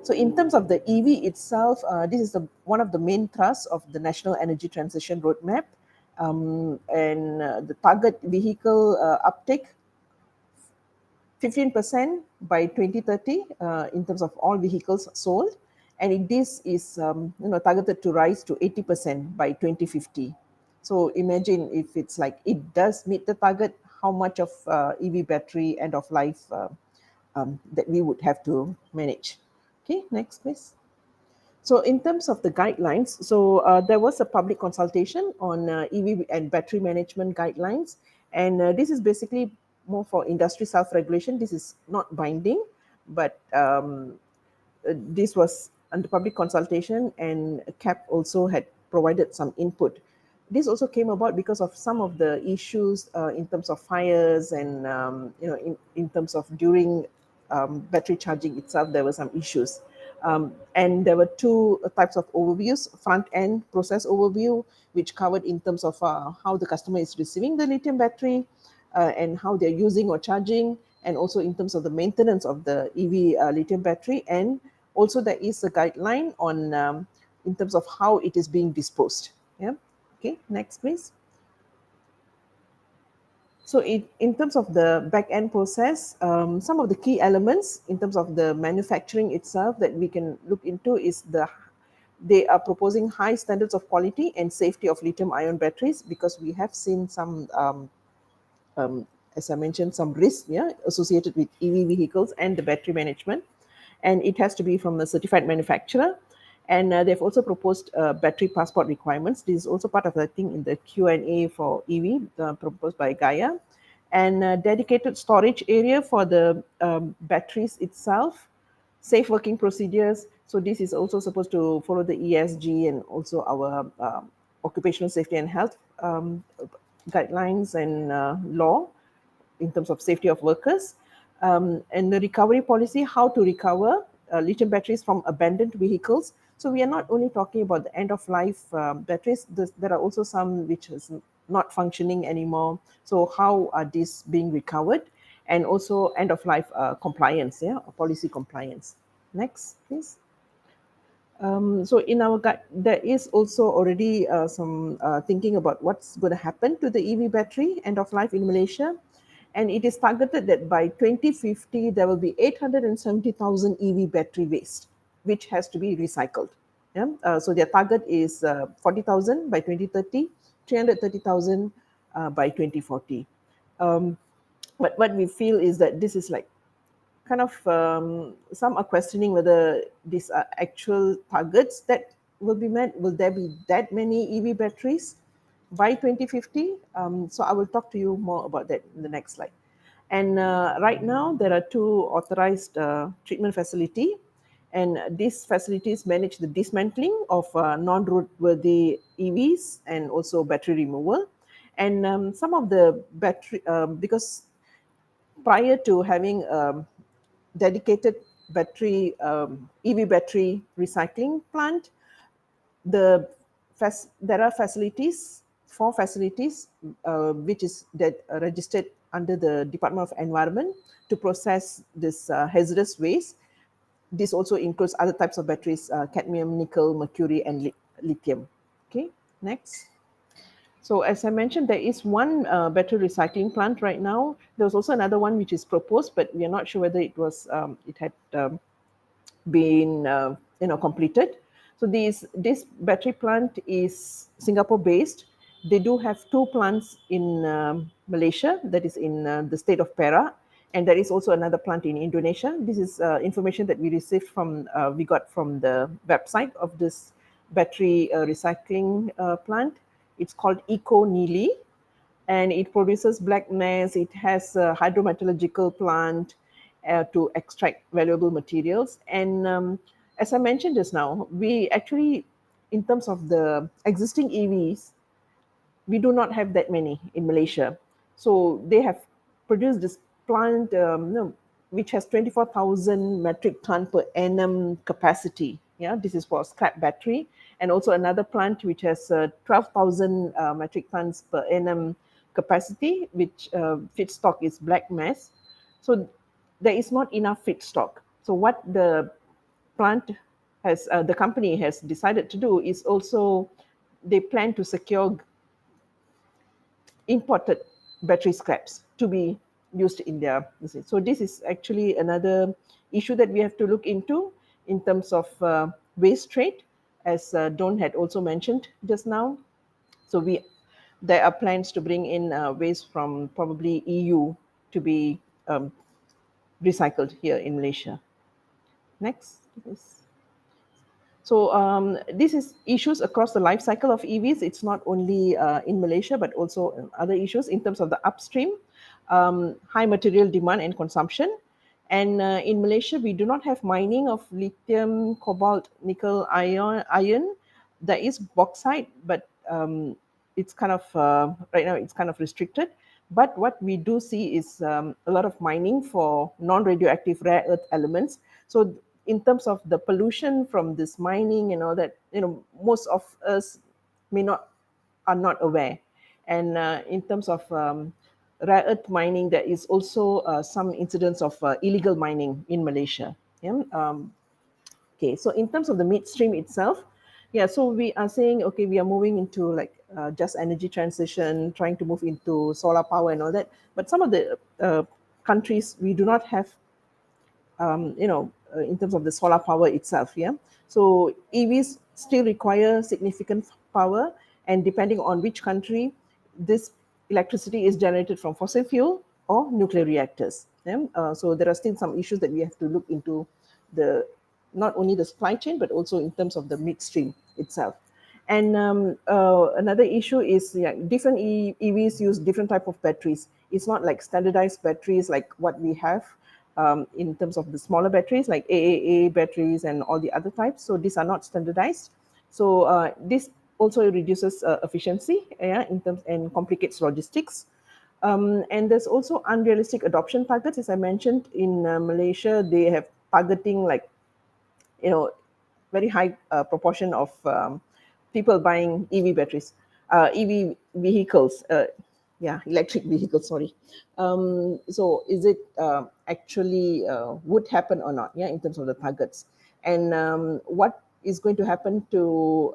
So in terms of the EV itself, this is one of the main thrusts of the National Energy Transition Roadmap, and the target vehicle uptake 15% by 2030 in terms of all vehicles sold, and this is targeted to rise to 80% by 2050. So imagine if it's like it does meet the target, how much of EV battery end of life that we would have to manage. Okay, next please. So in terms of the guidelines, so there was a public consultation on EV and battery management guidelines, and this is basically more for industry self-regulation. This is not binding, but this was under public consultation, and CAP also had provided some input. This also came about because of some of the issues in terms of fires, and in terms of during battery charging itself, there were some issues. And there were two types of overviews: front-end process overview, which covered in terms of how the customer is receiving the lithium battery and how they're using or charging, and also in terms of the maintenance of the EV lithium battery. And also there is a guideline on in terms of how it is being disposed. Yeah. Okay, next please. So in terms of the back-end process, some of the key elements in terms of the manufacturing itself that we can look into is they are proposing high standards of quality and safety of lithium-ion batteries, because we have seen some, as I mentioned, some risks associated with EV vehicles and the battery management. And it has to be from a certified manufacturer. And they've also proposed battery passport requirements. This is also part of the thing in the Q&A for EV proposed by Gaia. And dedicated storage area for the batteries itself, safe working procedures. So this is also supposed to follow the ESG and also our occupational safety and health guidelines and law in terms of safety of workers. And the recovery policy, how to recover lithium batteries from abandoned vehicles. So we are not only talking about the end of life batteries, there are also some which is not functioning anymore. So how are these being recovered? And also end of life compliance, policy compliance. Next, please. So in our guide, there is also already some thinking about what's going to happen to the EV battery end of life in Malaysia. And it is targeted that by 2050, there will be 870,000 EV battery waste, which has to be recycled. Yeah? So their target is 40,000 by 2030, 330,000 by 2040. But what we feel is that this is like kind of, some are questioning whether these are actual targets that will be met. Will there be that many EV batteries by 2050? So I will talk to you more about that in the next slide. And right now, there are two authorized treatment facilities, and these facilities manage the dismantling of non-roadworthy EVs and also battery removal. And some of the battery, because prior to having dedicated battery EV battery recycling plant, there are facilities, 4 facilities, which is registered under the Department of Environment to process this hazardous waste. This also includes other types of batteries, cadmium, nickel, mercury, and lithium. Okay, next. So as I mentioned, there is one battery recycling plant right now. There's also another one which is proposed, but we are not sure whether it was it had been completed. So this battery plant is Singapore based. they do have 2 plants in Malaysia, that is in the state of Perak, and there is also another plant in Indonesia. This is information that we received from, we got from the website of this battery recycling plant. It's called Eco Nili, and it produces black mass. It has a hydrometallurgical plant to extract valuable materials. And as I mentioned just now, we actually, in terms of the existing EVs, we do not have that many in Malaysia. So they have produced this plant which has 24,000 metric ton per annum capacity. Yeah, this is for scrap battery. And also another plant which has 12,000 metric tons per annum capacity, which feedstock is black mass. So there is not enough feedstock. So what the plant has, the company has decided to do is also they plan to secure imported battery scraps to be used in their business. So this is actually another issue that we have to look into in terms of waste trade, as Don had also mentioned just now. So there are plans to bring in waste from probably EU to be recycled here in Malaysia. Next, please. So this is issues across the life cycle of EVs. It's not only in Malaysia, but also other issues in terms of the upstream, high material demand and consumption. And in Malaysia, we do not have mining of lithium, cobalt, nickel, iron. There is bauxite, but it's kind of, right now it's kind of restricted. But what we do see is a lot of mining for non-radioactive rare earth elements. So in terms of the pollution from this mining and all that, most of us are not aware. And in terms of rare earth mining, there is also some incidents of illegal mining in Malaysia. Yeah. Okay, so in terms of the midstream itself, yeah, so we are saying, okay, we are moving into like just energy transition, trying to move into solar power and all that. But some of the countries, we do not have in terms of the solar power itself. Yeah, so EVs still require significant power, and depending on which country, this electricity is generated from fossil fuel or nuclear reactors. Yeah? So there are still some issues that we have to look into, the not only the supply chain but also in terms of the midstream itself. And another issue is different EVs use different type of batteries. It's not like standardized batteries like what we have in terms of the smaller batteries like AAA batteries and all the other types. So these are not standardized. So this also reduces efficiency in terms and complicates logistics. And there's also unrealistic adoption targets. As I mentioned, in Malaysia, they have targeting like, very high proportion of people buying EV batteries, EV vehicles, electric vehicles, sorry. So is it actually would happen or not, in terms of the targets? And what is going to happen to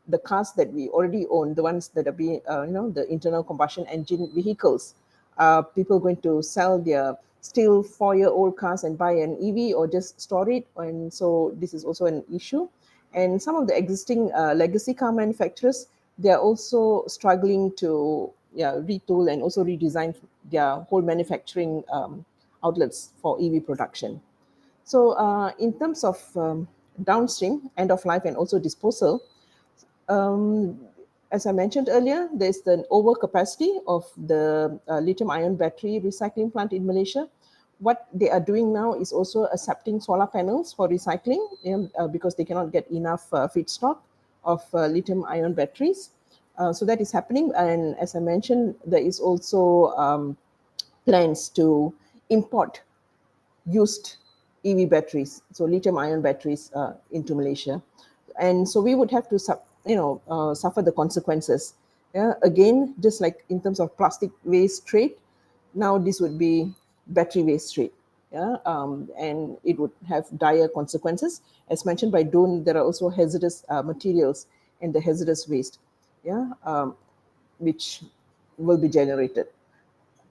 the cars that we already own, the ones that are being, the internal combustion engine vehicles? Are people going to sell their still 4-year-old cars and buy an EV or just store it? And so this is also an issue. And some of the existing legacy car manufacturers, they are also struggling to retool and also redesign their whole manufacturing outlets for EV production. So in terms of downstream, end of life and also disposal, as I mentioned earlier, there's the overcapacity of the lithium-ion battery recycling plant in Malaysia. What they are doing now is also accepting solar panels for recycling because they cannot get enough feedstock of lithium-ion batteries. So that is happening. And as I mentioned, there is also plans to import used EV batteries, so lithium-ion batteries into Malaysia. And so we would have to suffer the consequences. Again, just like in terms of plastic waste trade, now this would be battery waste trade. And it would have dire consequences. As mentioned by Don, there are also hazardous materials and the hazardous waste, which will be generated.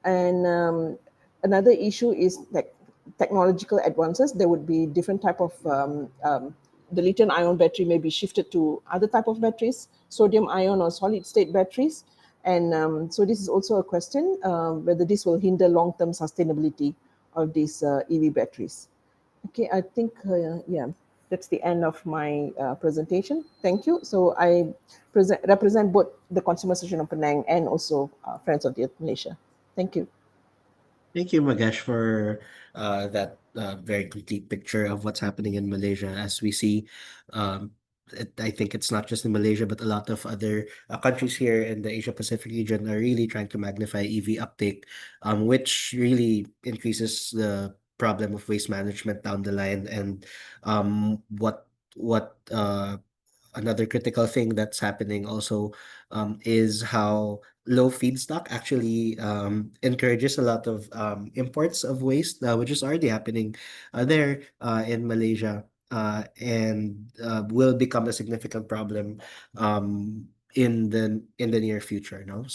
And another issue is like technological advances. There would be different type of the lithium ion battery may be shifted to other type of batteries, sodium ion or solid state batteries. And so this is also a question whether this will hinder long-term sustainability of these EV batteries. Okay, I think, yeah, that's the end of my presentation. Thank you. So I represent both the Consumer Association of Penang and also Friends of the Earth Malaysia. Thank you. Thank you, Magesh, for that very complete picture of what's happening in Malaysia. As we see, I think it's not just in Malaysia, but a lot of other countries here in the Asia Pacific region are really trying to magnify EV uptake, which really increases the problem of waste management down the line. And what another critical thing that's happening also is how low feedstock actually encourages a lot of imports of waste, which is already happening there in Malaysia, and will become a significant problem in the near future. No,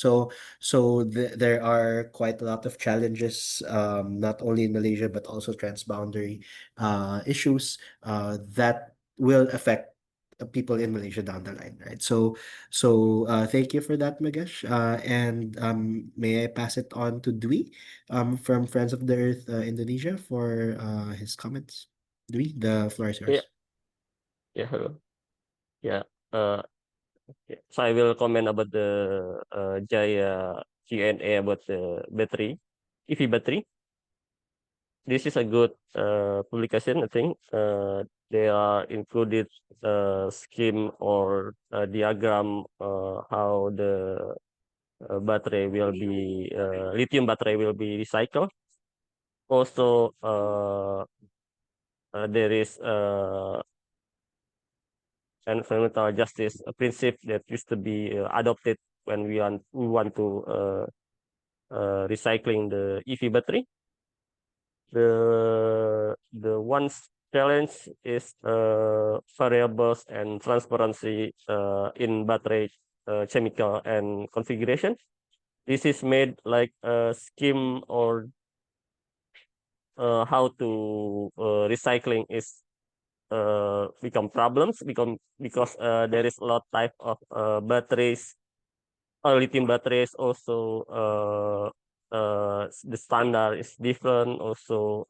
there are quite a lot of challenges, not only in Malaysia but also transboundary issues that will affect people in Malaysia down the line, right? Thank you for that, Magesh. And may I pass it on to Dwi from Friends of the Earth Indonesia for his comments. Dwi, the floor is yours. Yeah, hello. Yeah. Yeah. So I will comment about the Jaya Q&A about the battery, EV battery. This is a good publication, I think. They are included scheme or diagram how the battery will be lithium battery will be recycled. Also, there is environmental justice principle that used to be adopted when we want to recycling the EV battery. The one challenge is variables and transparency in battery chemical and configuration. This is made like a scheme or how to recycling is become problems because there is a lot type of batteries, lithium batteries also the standard is different also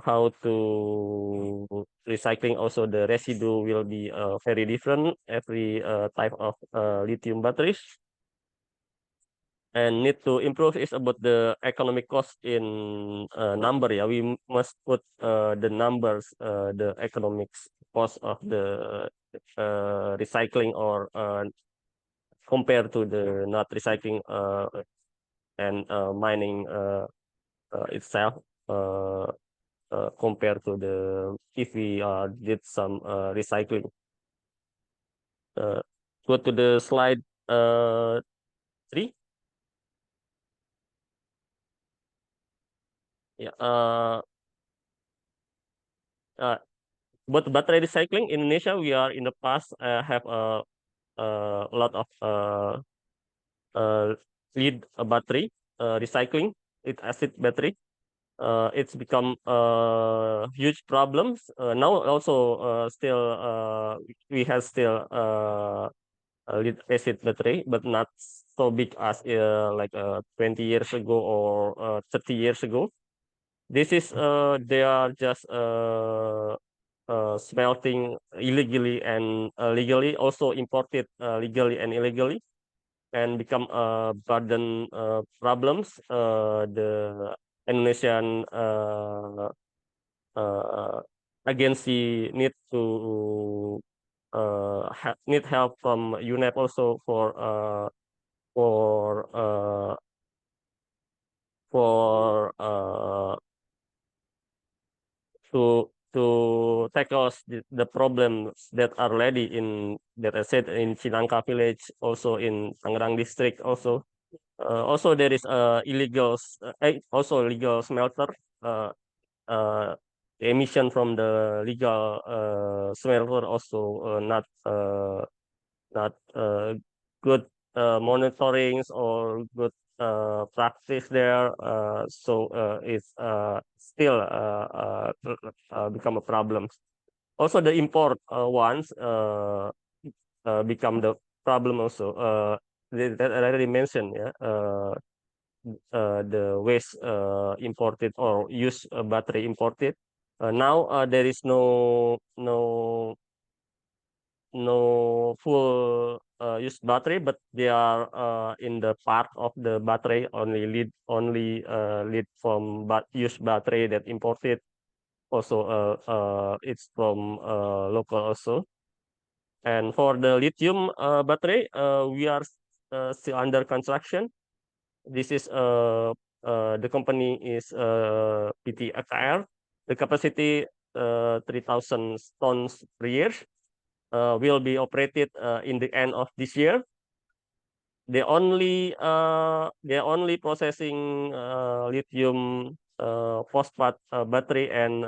how to recycling also the residue will be very different every type of lithium batteries. And need to improve is about the economic cost in number. Yeah, we must put the numbers, the economics cost of the recycling or compared to the not recycling and mining itself compared to the if we did some recycling. Go to the slide 3. Yeah. But battery recycling in Indonesia, we are in the past have a lot of lead battery recycling with acid battery. It's become huge problems. Now also still we have still lead acid battery, but not so big as like 20 years ago or 30 years ago. This is they are just smelting illegally and legally, also imported legally and illegally, and become burden problems. The Indonesian agency need to need help from UNEP also for to tackle the problems that are already in that I said in Cinangka village, also in Tangerang district also. Also there is illegal also legal smelter. The emission from the legal smelter also not good monitorings or good practice there. So it's still become a problem. Also, the import ones become the problem also. That I already mentioned, yeah. The waste imported or used battery imported. Now there is no full used battery, but they are in the part of the battery only lead from used battery that imported. Also, it's from local also. And for the lithium battery, we are still under construction. This is the company is PT AKR. The capacity 3,000 tons per year. Will be operated in the end of this year. They're only processing lithium phosphate battery and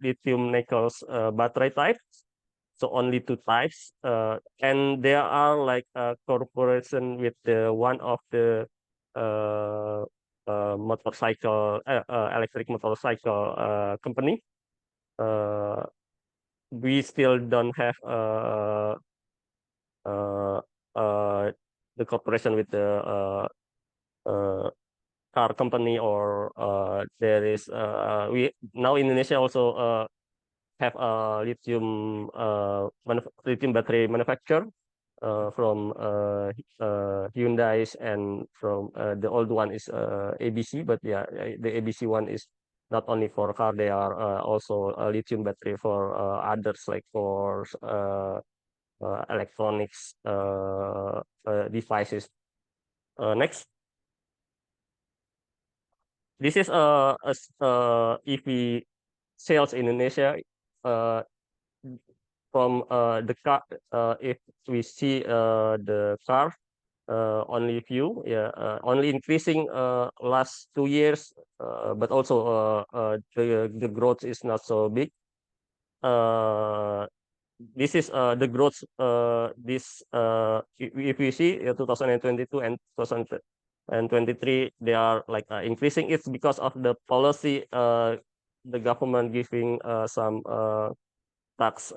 lithium nickels battery types. So only two types. And there are like a corporation with one of the motorcycle electric motorcycle company. We still don't have the cooperation with the car company, or there is we now Indonesia also have a lithium lithium battery manufacturer from Hyundai's, and from the old one is ABC, but yeah, the ABC one is not only for car, they are also a lithium battery for others, like for electronics devices. Next, this is EV sales in Indonesia. From the car, if we see the car only few, yeah, only increasing last 2 years, but also the growth is not so big. This is the growth. This if you see 2022 and 2023, they are like increasing. It's because of the policy. The government giving some tax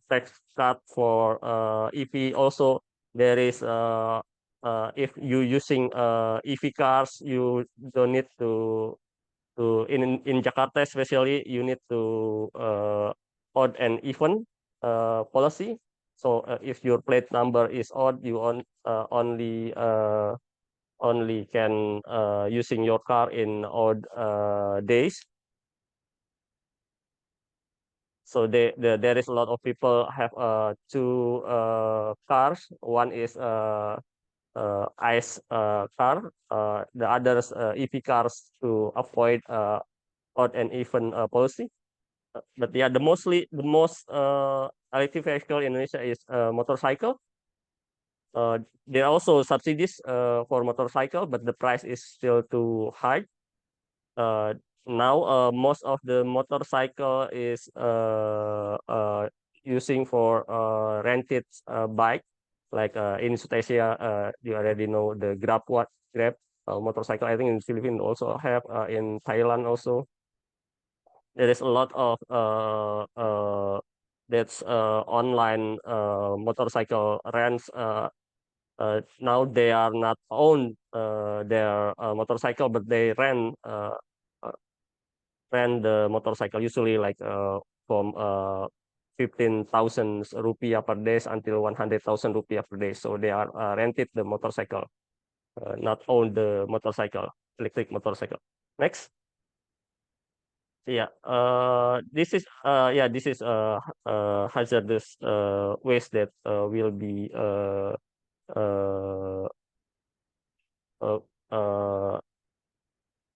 tax cut for EV. Also, there is if you using EV cars, you don't need to in Jakarta especially, you need to odd and even policy. So if your plate number is odd, you only can using your car in odd days. So there is a lot of people have two cars. One is ICE car. The others EV cars to avoid odd and even policy. But yeah, the most electric vehicle in Indonesia is motorcycle. There are also subsidies for motorcycle, but the price is still too high. Now most of the motorcycle is using for rented bike, like in South Asia. You already know the Grab motorcycle. I think in Philippines also have, in Thailand also. There is a lot of that's online motorcycle rents. Now they are not own their motorcycle, but they rent the motorcycle, usually like from 15,000 rupiah per day until 100,000 rupiah per day. So they are rented the motorcycle, not own the motorcycle, electric motorcycle. Next. Yeah, this is hazardous waste that will be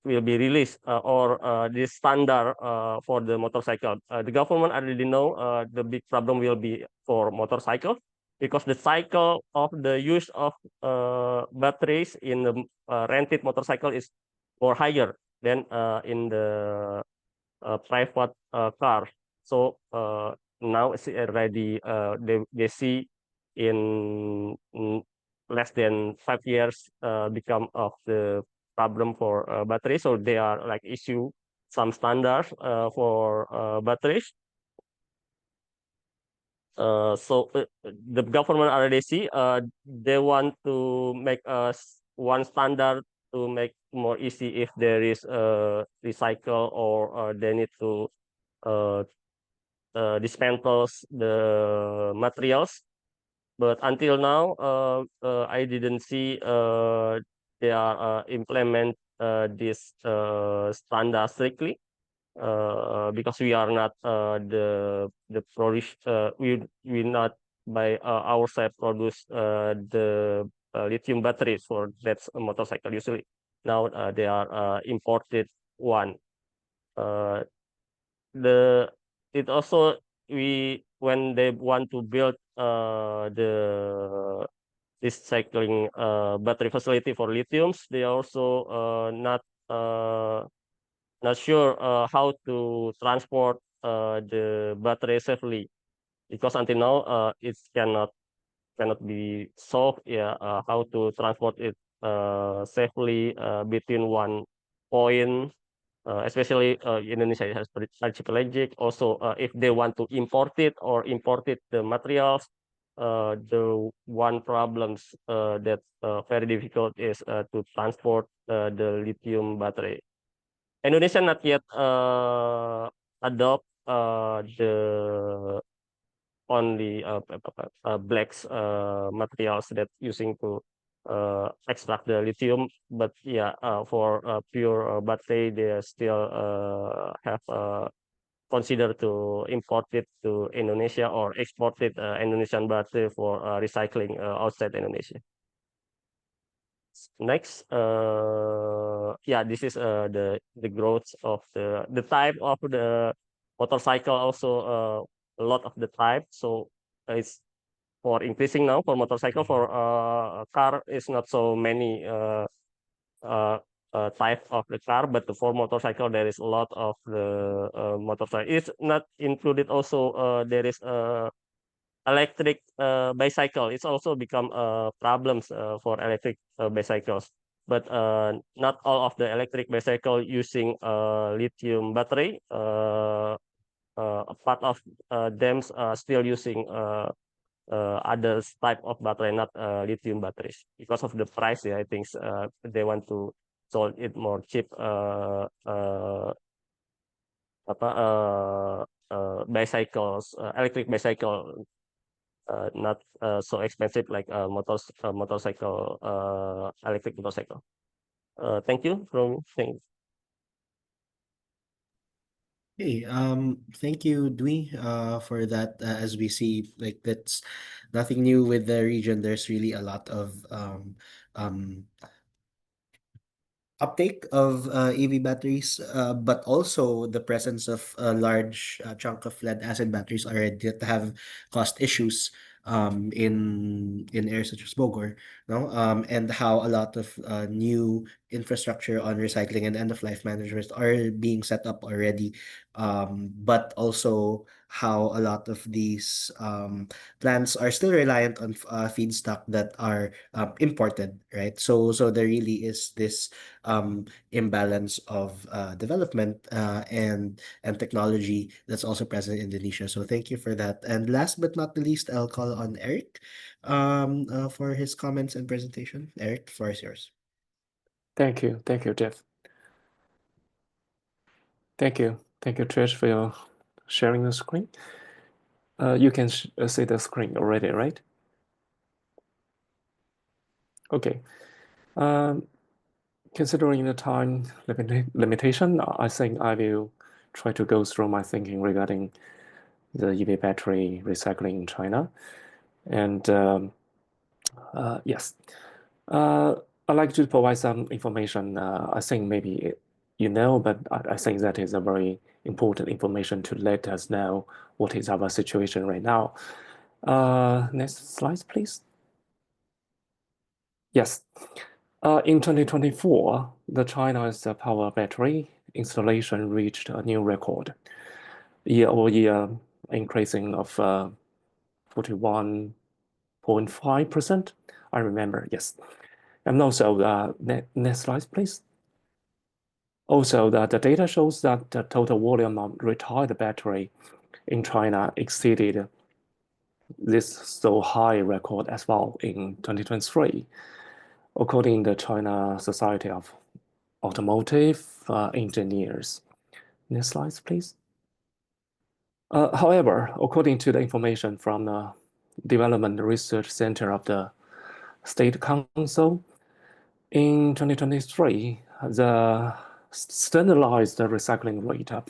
released, or this standard for the motorcycle. The government already know the big problem will be for motorcycle, because the cycle of the use of batteries in the rented motorcycle is more higher than in the private car. So now it's already they see in less than 5 years become of the problem for batteries. So they are like issue some standards for batteries. So the government RDC, they want to make one standard to make more easy if there is a recycle or they need to dismantle the materials. But until now, I didn't see they are implement this standard strictly. Because we are not the produce we not by ourselves produce the lithium batteries for that motorcycle. Usually now they are imported one. The it also when they want to build the recycling battery facility for lithiums, they also not sure how to transport the battery safely, because until now it cannot be solved. Yeah, how to transport it safely between one point. Especially Indonesia has archipelagic. Also, if they want to import it or imported the materials, the one problems that very difficult is to transport the lithium battery. Indonesia not yet adopt the only blacks materials that using to extract the lithium, but yeah, for pure battery, they still have consider to import it to Indonesia or export it Indonesian battery for recycling outside Indonesia. Next, yeah, this is the growth of the type of the motorcycle. Also, a lot of the type. So it's for increasing now for motorcycle. For car is not so many type of the car, but for motorcycle there is a lot of the motorcycle. It's not included. Also, there is electric bicycle. It's also become problems for electric bicycles. But not all of the electric bicycle using lithium battery. Part of them still using other type of battery, not lithium batteries, because of the price. Yeah, I think they want to sell it more cheap. Bicycles, electric bicycle, not so expensive like motorcycle, electric motorcycle. Thank you. Hey, thank you, Dwi, for that. As we see, like that's nothing new with the region. There's really a lot of uptake of EV batteries, but also the presence of a large chunk of lead acid batteries already that have cost issues in areas such as Bogor, no? And how a lot of new infrastructure on recycling and end of life management are being set up already, but also how a lot of these plants are still reliant on feedstock that are imported, right? So there really is this imbalance of development and technology that's also present in Indonesia. So thank you for that. And last but not the least, I'll call on Eric for his comments and presentation. Eric, the floor is yours. Thank you, Jeff. Thank you, Trish, for your sharing the screen. You can see the screen already, right? Okay. Considering the time limitation, I think I will try to go through my thinking regarding the EV battery recycling in China. And yes, I'd like to provide some information. I think maybe you know, but I think that is a very important information to let us know what is our situation right now. Next slide, please. Yes. In 2024, the China's power battery installation reached a new record, year-over-year increasing of 41.5%, I remember, yes. And also, next slide, please. Also, the data shows that the total volume of retired battery in China exceeded this so high record as well in 2023, according to the China Society of Automotive Engineers. Next slide, please. However, according to the information from the Development Research Center of the State Council, in 2023, the standardized recycling rate of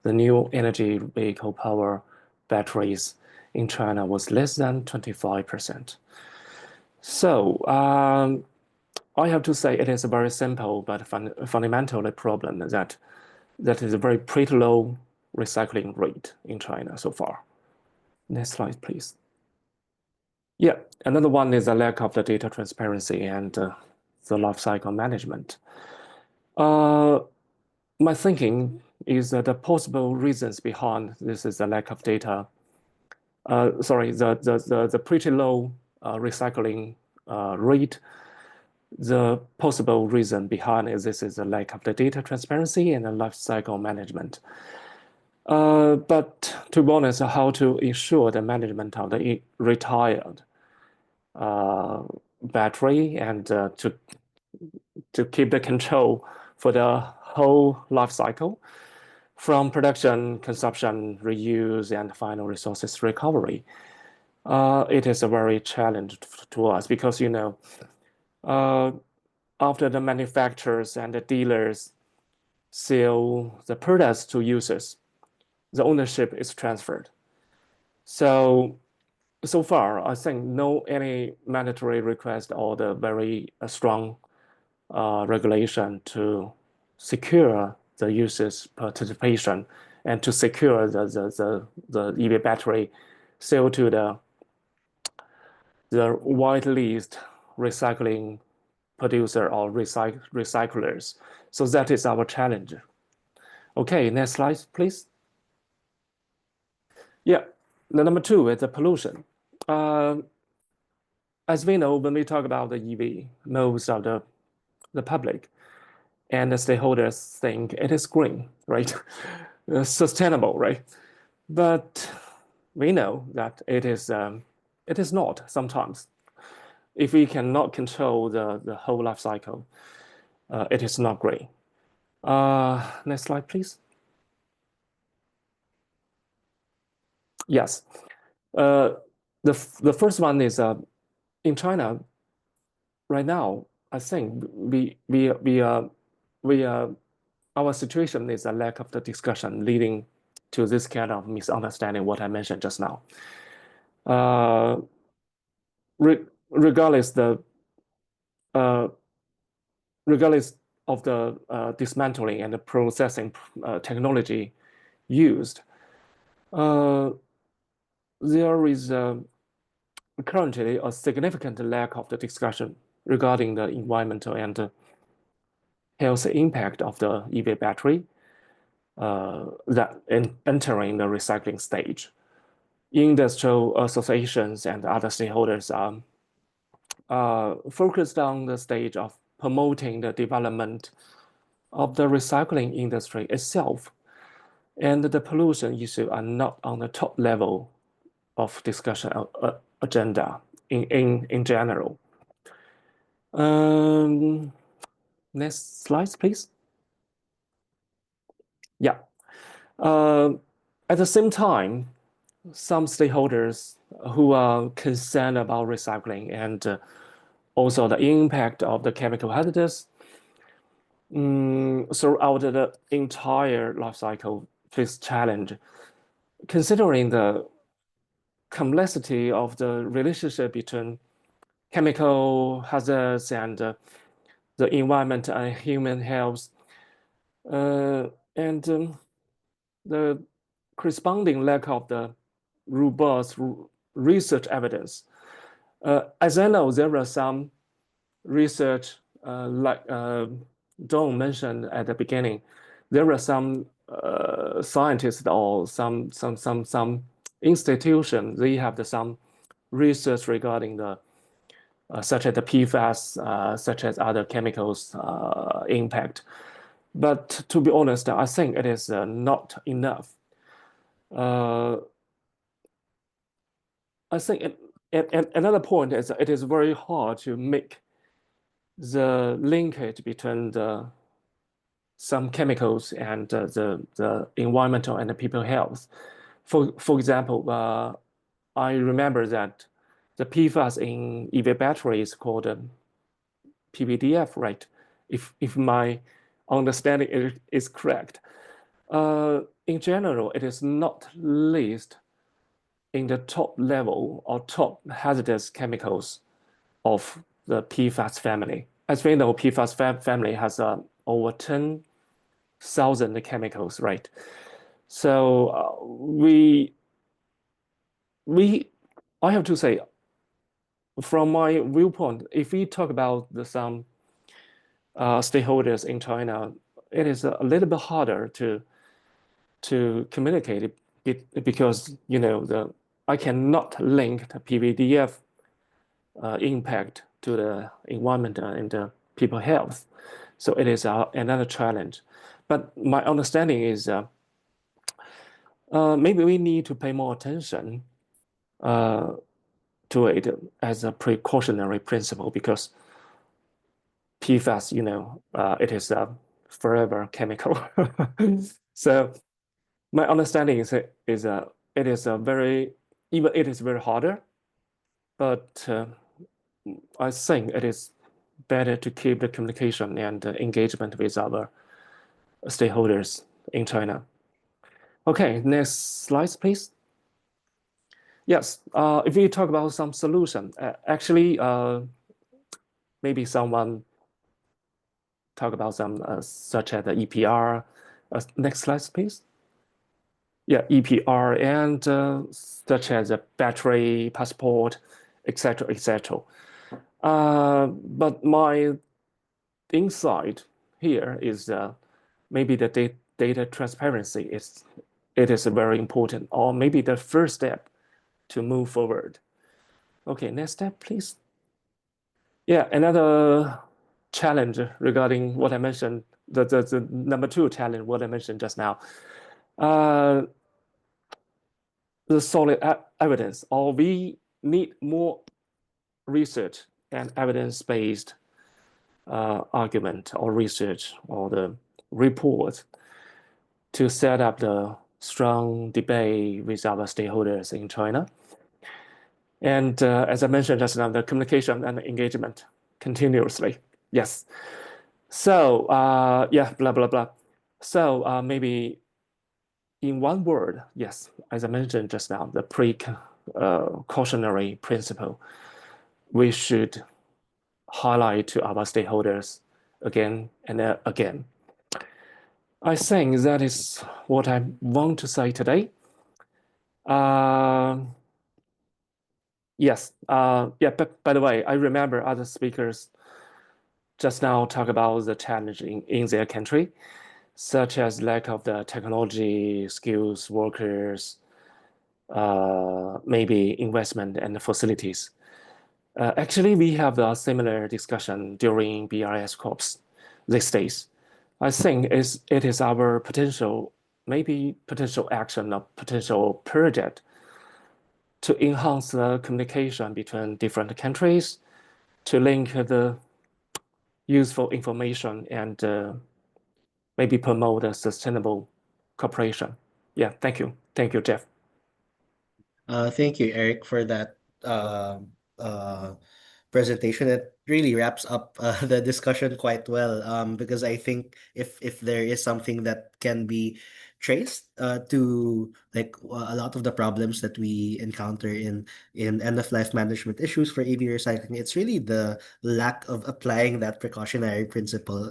the new energy vehicle power batteries in China was less than 25%. So I have to say it is a very simple but fundamentally problem that is a very pretty low recycling rate in China so far. Next slide, please. Yeah, another one is a lack of the data transparency and the life cycle management. My thinking is that the possible reasons behind this is the lack of data. The pretty low recycling rate. The possible reason behind this is the lack of the data transparency and the life cycle management. But to be honest, how to ensure the management of the retired battery and to keep the control for the whole life cycle from production, consumption, reuse, and final resources recovery. It is a very challenge to us because, you know, after the manufacturers and the dealers sell the products to users, the ownership is transferred. So far, I think no any mandatory request or the very strong regulation to secure the users' participation and to secure the EV battery sale to the white list recycling producer or recyclers. So that is our challenge. Okay, next slide, please. Yeah, the number 2 is the pollution. As we know, when we talk about the EV, most of the public and the stakeholders think it is green, right? Sustainable, right? But we know that it is not sometimes. If we cannot control the whole life cycle, it is not green. Next slide, please. Yes. The first one is in China right now. I think our situation is a lack of the discussion leading to this kind of misunderstanding. What I mentioned just now. Regardless of the dismantling and the processing technology used, there is currently a significant lack of the discussion regarding the environmental and health impact of the EV battery that entering the recycling stage. Industrial associations and other stakeholders are focused on the stage of promoting the development of the recycling industry itself, and the pollution issue are not on the top level of discussion agenda in general. Next slide, please. Yeah. At the same time, some stakeholders who are concerned about recycling and also the impact of the chemical hazards throughout the entire life cycle face challenge. Considering the complexity of the relationship between chemical hazards and the environment and human health, and the corresponding lack of the robust research evidence. As I know, there are some research, like Dawn mentioned at the beginning, there are some scientists or some institutions, they have some research regarding such as the PFAS, such as other chemicals impact. But to be honest, I think it is not enough. I think another point is it is very hard to make the linkage between some chemicals and the environmental and the people health. For example, I remember that the PFAS in EV battery is called PVDF, right? If my understanding is correct. In general, it is not listed in the top level or top hazardous chemicals of the PFAS family. As we know, PFAS family has over 10,000 chemicals, right? So I have to say, from my viewpoint, if we talk about some stakeholders in China, it is a little bit harder to communicate it because I cannot link the PVDF impact to the environment and the people health. So it is another challenge. But my understanding is maybe we need to pay more attention to it as a precautionary principle because PFAS, it is a forever chemical. So my understanding is it is very harder, but I think it is better to keep the communication and engagement with our stakeholders in China. Okay, next slide, please. Yes, if we talk about some solution, actually, maybe someone talk about some such as the EPR. Next slide, please. Yeah, EPR and such as a battery passport, etc., etc. But my insight here is maybe the data transparency is very important, or maybe the first step to move forward. Okay, next step, please. Yeah, another challenge regarding what I mentioned, the number 2 challenge, what I mentioned just now. The solid evidence, or we need more research and evidence-based argument or research or the report to set up the strong debate with our stakeholders in China. And as I mentioned just now, the communication and engagement continuously. Yes. So yeah, blah, blah, blah. So maybe in one word, yes, as I mentioned just now, the precautionary principle, we should highlight to our stakeholders again and again. I think that is what I want to say today. Yes, yeah, but by the way, I remember other speakers just now talk about the challenge in their country, such as lack of the technology, skills, workers, maybe investment and facilities. Actually, we have a similar discussion during BRS Corps these days. I think it is our potential action or potential project to enhance the communication between different countries, to link the useful information and maybe promote a sustainable cooperation. Yeah, thank you. Thank you, Jeff. Thank you, Eric, for that presentation. It really wraps up the discussion quite well, because I think if there is something that can be traced to like a lot of the problems that we encounter in end of life management issues for EV recycling, it's really the lack of applying that precautionary principle.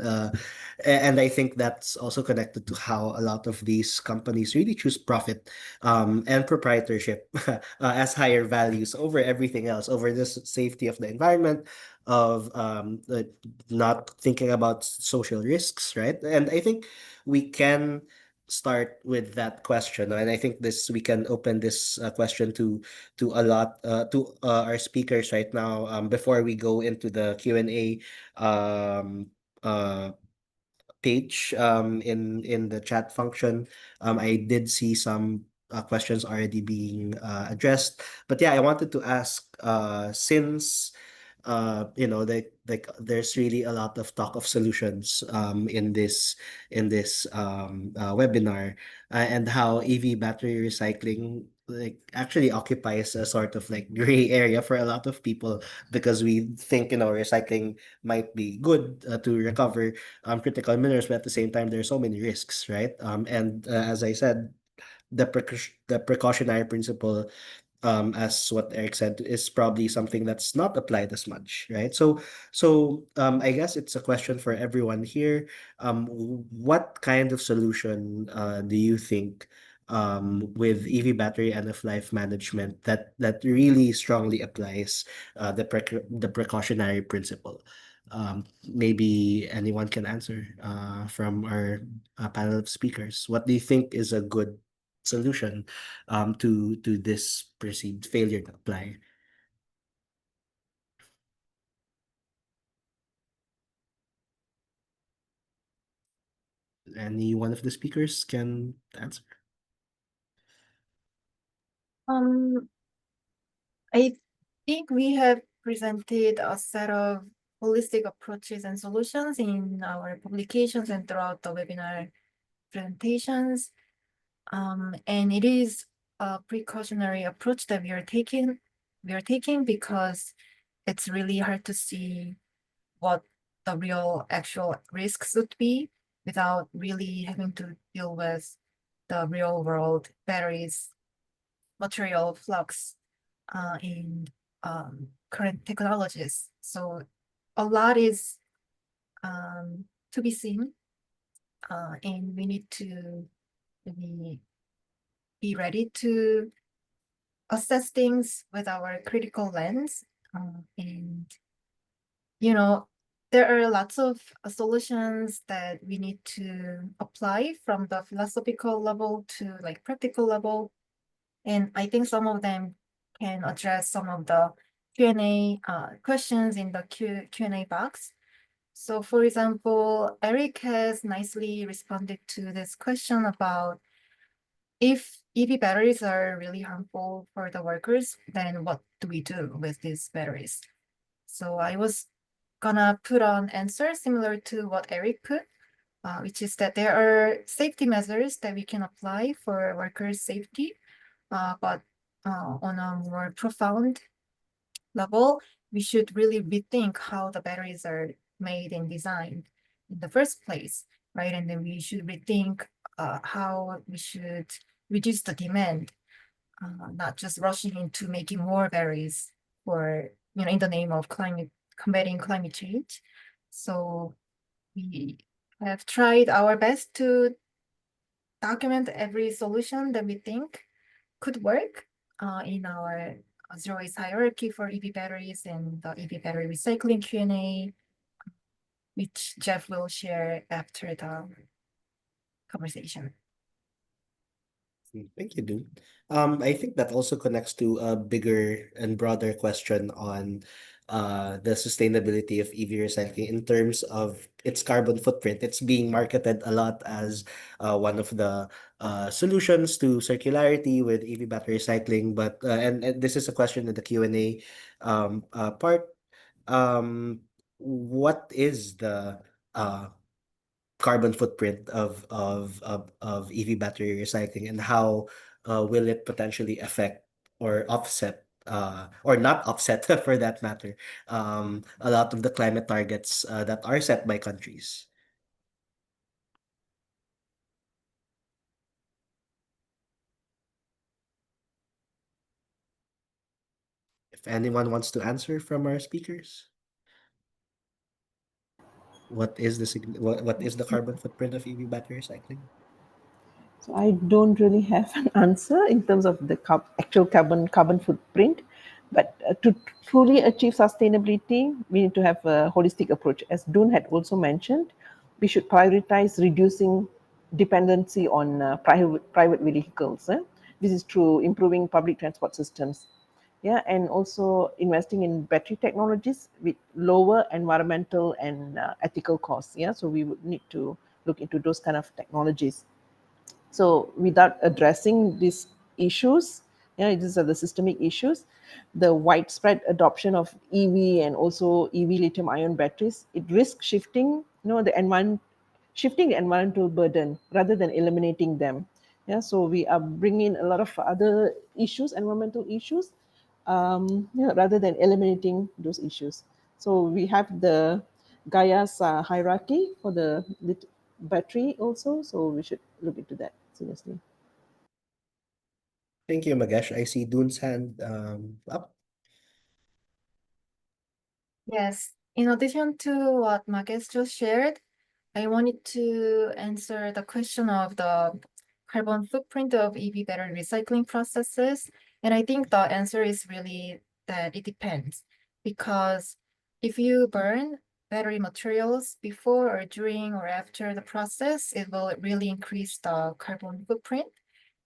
And I think that's also connected to how a lot of these companies really choose profit and proprietorship as higher values over everything else, over the safety of the environment, of not thinking about social risks, right? And I think we can start with that question, and I think this we can open this question to a lot to our speakers right now. Before we go into the Q&A um, uh, page in the chat function, I did see some questions already being addressed. But yeah, I wanted to ask since there's really a lot of talk of solutions in this webinar, and how EV battery recycling like actually occupies a sort of like gray area for a lot of people, because we think recycling might be good to recover critical minerals, but at the same time there's so many risks, right? And As I said, the precautionary principle, as what Eric said, is probably something that's not applied as much, right? So I guess it's a question for everyone here. What kind of solution do you think with EV battery end of life management that really strongly applies the precautionary principle? Maybe anyone can answer from our panel of speakers. What do you think is a good solution to this perceived failure to apply? Any one of the speakers can answer. I think we have presented a set of holistic approaches and solutions in our publications and throughout the webinar presentations. And it is a precautionary approach that we are taking because it's really hard to see what the real actual risks would be without really having to deal with the real world batteries material flux in current technologies. So a lot is to be seen, and we need to really be ready to assess things with our critical lens. And, there are lots of solutions that we need to apply from the philosophical level to like practical level. And I think some of them can address some of the Q&A questions in the Q&A box. So for example, Eric has nicely responded to this question about if EV batteries are really harmful for the workers, then what do we do with these batteries? So I was gonna put on answer similar to what Eric put, which is that there are safety measures that we can apply for workers' safety, but on a more profound level, we should really rethink how the batteries are made and designed in the first place, right? And then we should rethink how we should reduce the demand, not just rushing into making more batteries for, in the name of combating climate change. So we have tried our best to document every solution that we think could work in our zero waste hierarchy for EV batteries and the EV battery recycling Q&A, which Jeff will share after the conversation. Thank you, Dune. I think that also connects to a bigger and broader question on the sustainability of EV recycling in terms of its carbon footprint. It's being marketed a lot as one of the solutions to circularity with EV battery recycling, but and this is a question in the Q&A part. What is the carbon footprint of EV battery recycling, and how will it potentially affect or offset or not offset for that matter a lot of the climate targets that are set by countries? If anyone wants to answer from our speakers, what is the carbon footprint of EV battery recycling? So I don't really have an answer in terms of the actual carbon footprint, but to truly achieve sustainability, we need to have a holistic approach. As Dune had also mentioned, we should prioritize reducing dependency on private vehicles. This is through improving public transport systems. Yeah, and also investing in battery technologies with lower environmental and ethical costs. Yeah, so we would need to look into those kind of technologies. So without addressing these issues, yeah, these are the systemic issues, the widespread adoption of EV and also EV lithium-ion batteries, it risks shifting, shifting the environmental burden rather than eliminating them. Yeah, so we are bringing a lot of other issues, environmental issues, rather than eliminating those issues. So we have the Gaia's hierarchy for the battery also. So we should look into that seriously. Thank you, Magesh. I see Doon's hand up. Yes, in addition to what Marcus just shared, I wanted to answer the question of the carbon footprint of EV battery recycling processes. And I think the answer is really that it depends. Because if you burn battery materials before or during or after the process, it will really increase the carbon footprint.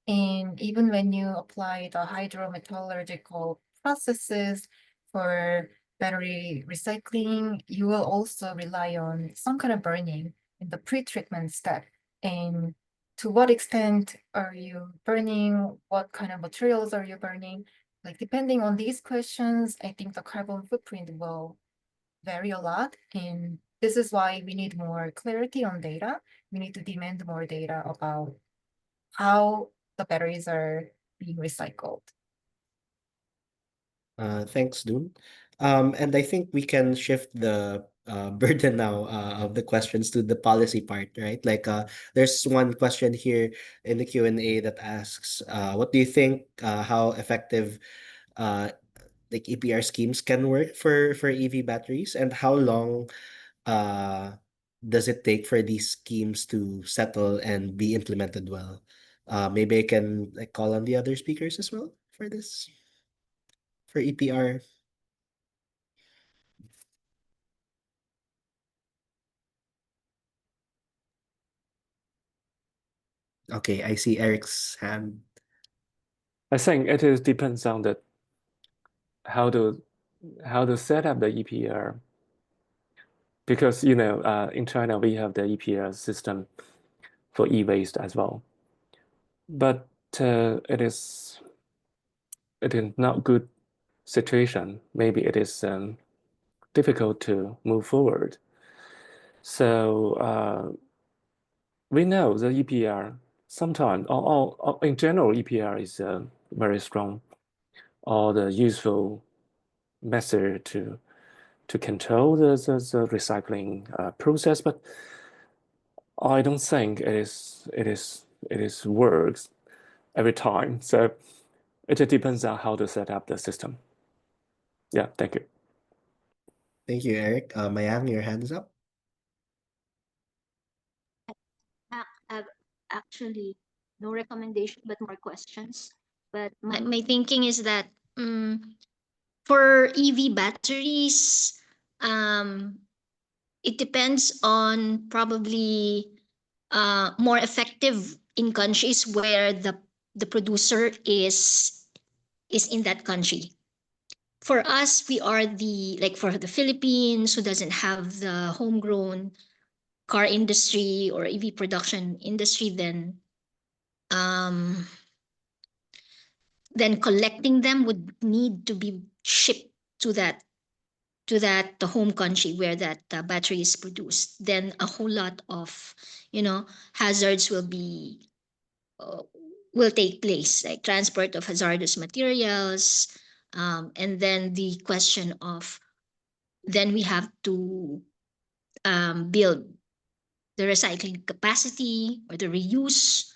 And even when you apply the hydrometallurgical processes for battery recycling, you will also rely on some kind of burning in the pre-treatment step. And to what extent are you burning? What kind of materials are you burning? Like, depending on these questions, I think the carbon footprint will vary a lot. And this is why we need more clarity on data. We need to demand more data about how the batteries are being recycled. Thanks, Doon. And I think we can shift the burden now of the questions to the policy part, right? Like, there's one question here in the Q&A that asks, what do you think, how effective like EPR schemes can work for EV batteries, and how long does it take for these schemes to settle and be implemented well? Maybe I can like call on the other speakers as well for this, for EPR. Okay, I see Eric's hand. I think it is depends on the how to set up the EPR, because in China we have the EPR system for e-waste as well, but it is not good situation. Maybe it is difficult to move forward. So we know the EPR sometimes, or in general, EPR is very strong or the useful method to control the recycling process, but I don't think it works every time. So it depends on how to set up the system. Yeah, thank you. Thank you, Eric. Mayang, your hand is up. Actually, no recommendation, but more questions. But my thinking is that for EV batteries, it depends on probably more effective in countries where the producer is in that country. For us, we are for the Philippines, who doesn't have the homegrown car industry or EV production industry, then collecting them would need to be shipped to the home country where that battery is produced. Then a whole lot of hazards will take place, like transport of hazardous materials, and then the question of, then we have to build the recycling capacity or the reuse,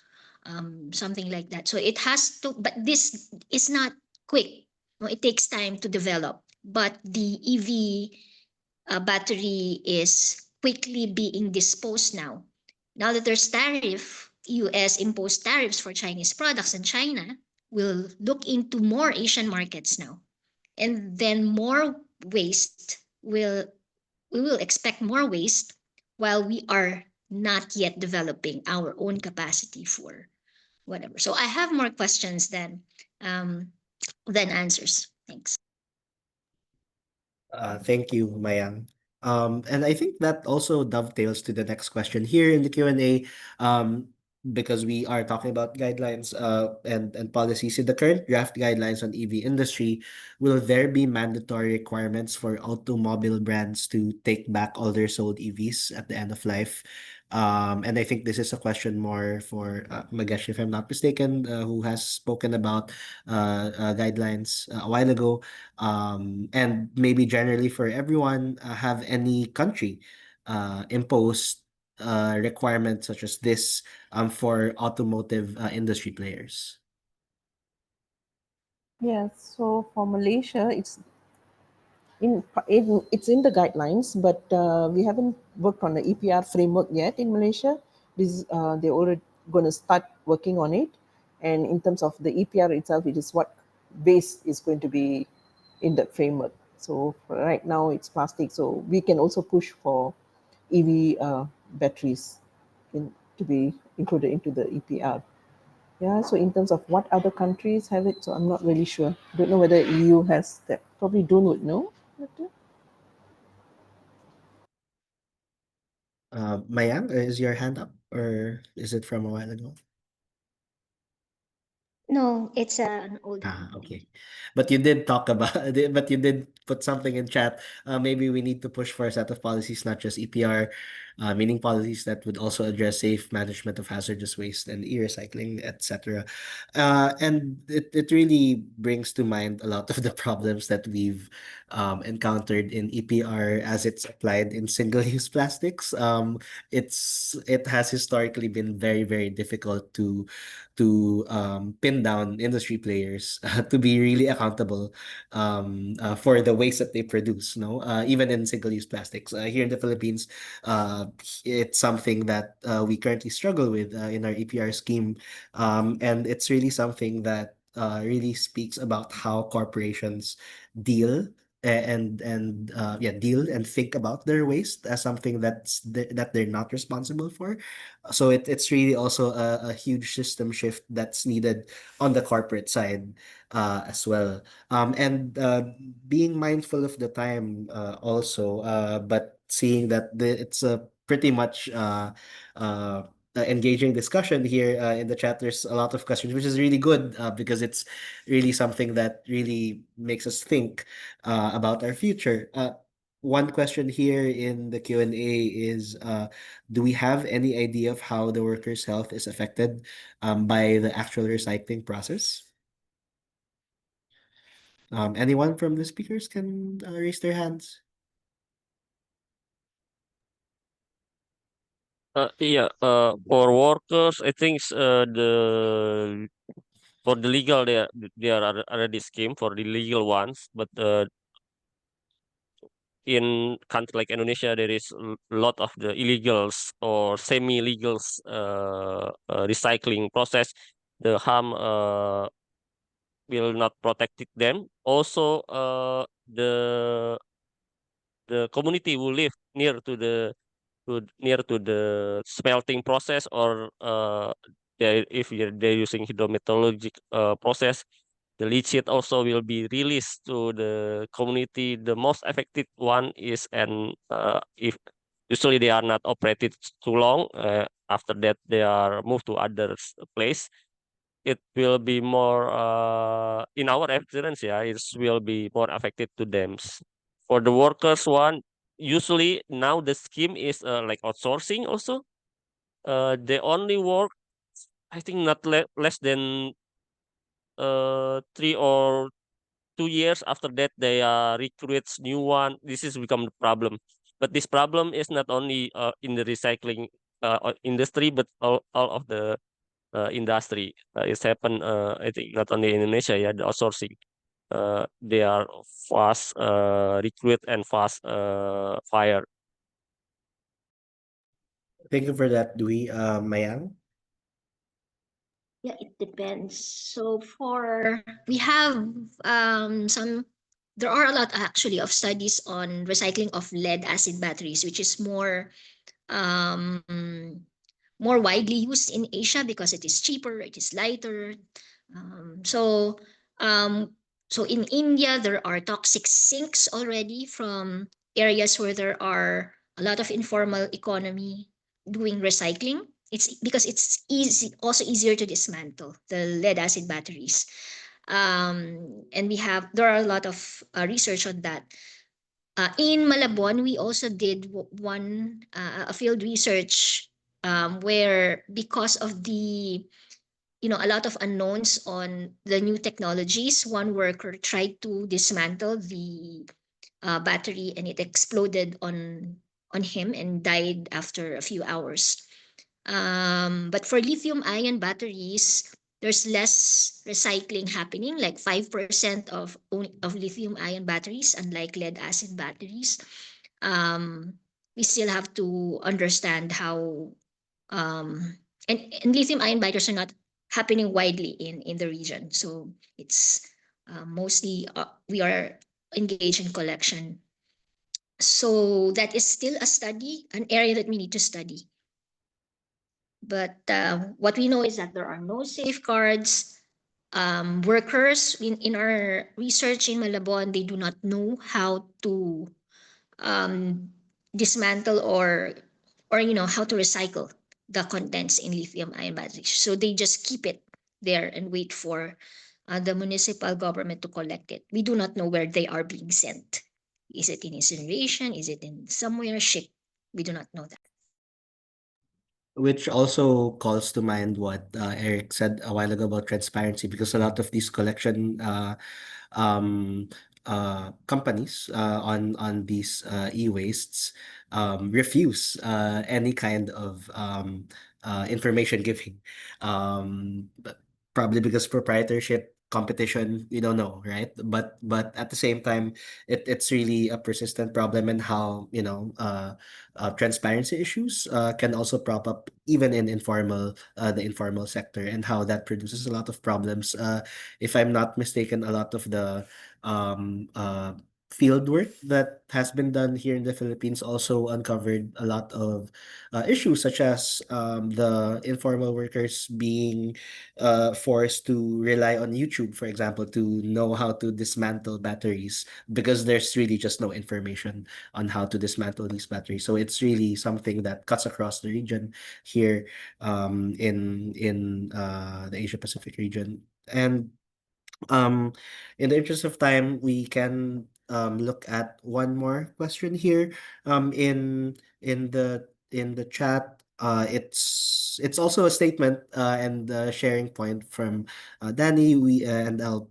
something like that. So it has to, but this is not quick. No, it takes time to develop. But the EV battery is quickly being disposed now. Now that there's tariff, US imposed tariffs for Chinese products, and China will look into more Asian markets now. And then more waste we will expect more waste while we are not yet developing our own capacity for whatever. So I have more questions than answers. Thanks. Thank you, Mayang. And I think that also dovetails to the next question here in the Q&A, because we are talking about guidelines and policies. In the current draft guidelines on EV industry, will there be mandatory requirements for automobile brands to take back all their sold EVs at the end of life? And I think this is a question more for Magesh, if I'm not mistaken, who has spoken about guidelines a while ago. And maybe generally for everyone, have any country imposed requirements such as this for automotive industry players? Yeah, so for Malaysia, it's in the guidelines, but we haven't worked on the EPR framework yet in Malaysia. They're already going to start working on it, and in terms of the EPR itself, it is what base is going to be in the framework. So right now it's plastic, so we can also push for EV batteries to be included into the EPR. Yeah, so in terms of what other countries have it, so I'm not really sure. Don't know whether EU has that. Probably Dawn would know. Mayang, is your hand up or is it from a while ago? No, it's an old Ah, one. okay. But you did talk about, but you did put something in chat. Maybe we need to push for a set of policies, not just EPR, meaning policies that would also address safe management of hazardous waste and e-recycling, etc. And it really brings to mind a lot of the problems that we've encountered in EPR as it's applied in single-use plastics. It has historically been very, very difficult to pin down industry players to be really accountable for the waste that they produce. No, even in single-use plastics here in the Philippines, it's something that we currently struggle with in our EPR scheme, and it's really something that really speaks about how corporations deal deal and think about their waste as something that they're not responsible for. So it's really also a huge system shift that's needed on the corporate side as well. And being mindful of the time also, but seeing that it's a pretty much engaging discussion here in the chat. There's a lot of questions, which is really good because it's really something that really makes us think about our future. One question here in the Q&A is, do we have any idea of how the workers' health is affected by the actual recycling process? Anyone from the speakers can raise their hands. Yeah, for workers, I think for the legal there are already scheme for the legal ones, but in country like Indonesia, there is a lot of the illegals or semi-legals recycling process. The harm will not protect them. Also, the community will live near to the smelting process, or if they're using hydrometallurgic process, the leach sheet also will be released to the community. The most affected one is, and if usually they are not operated too long, after that they are moved to other place. It will be more in our experience, yeah, it will be more affected to them. For the workers one, usually now the scheme is like outsourcing also. They only work, I think, not less than 3 or 2 years. After that they recruits new one. This is become the problem, but this problem is not only in the recycling industry, but all of the industry. It's happened, I think, not only in Indonesia, yeah, the outsourcing. They are fast recruit and fast fire. Thank you for that, Dewey. Mayang? Yeah, it depends. So we have there are a lot actually of studies on recycling of lead acid batteries, which is more more widely used in Asia because it is cheaper, it is lighter. So in India, there are toxic sinks already from areas where there are a lot of informal economy doing recycling. It's because it's also easier to dismantle the lead acid batteries. And there are a lot of research on that. In Malabon, we also did a field research where, because of a lot of unknowns on the new technologies, one worker tried to dismantle the battery and it exploded on him and died after a few hours. But for lithium-ion batteries, there's less recycling happening, like 5% of lithium-ion batteries, unlike lead-acid batteries. We still have to understand how, and lithium-ion batteries are not happening widely in the region. So it's mostly we are engaged in collection. So that is still a study, an area that we need to study. But what we know is that there are no safeguards. Workers in our research in Malabon, they do not know how to dismantle or how to recycle the contents in lithium-ion batteries. So they just keep it there and wait for the municipal government to collect it. We do not know where they are being sent. Is it in incineration? Is it in somewhere shipped? We do not know that. Which also calls to mind what Eric said a while ago about transparency, because a lot of these collection um, companies on these e-wastes refuse any kind of information giving. Probably because proprietorship, competition, we don't know, right? But at the same time, it's really a persistent problem, and how transparency issues can also prop up even in the informal sector, and how that produces a lot of problems. If I'm not mistaken, a lot of the field work that has been done here in the Philippines also uncovered a lot of issues, such as the informal workers being forced to rely on YouTube, for example, to know how to dismantle batteries, because there's really just no information on how to dismantle these batteries. So it's really something that cuts across the region here in the Asia Pacific region. And in the interest of time, we can look at one more question here. In the chat, it's also a statement and a sharing point from Danny. And I'll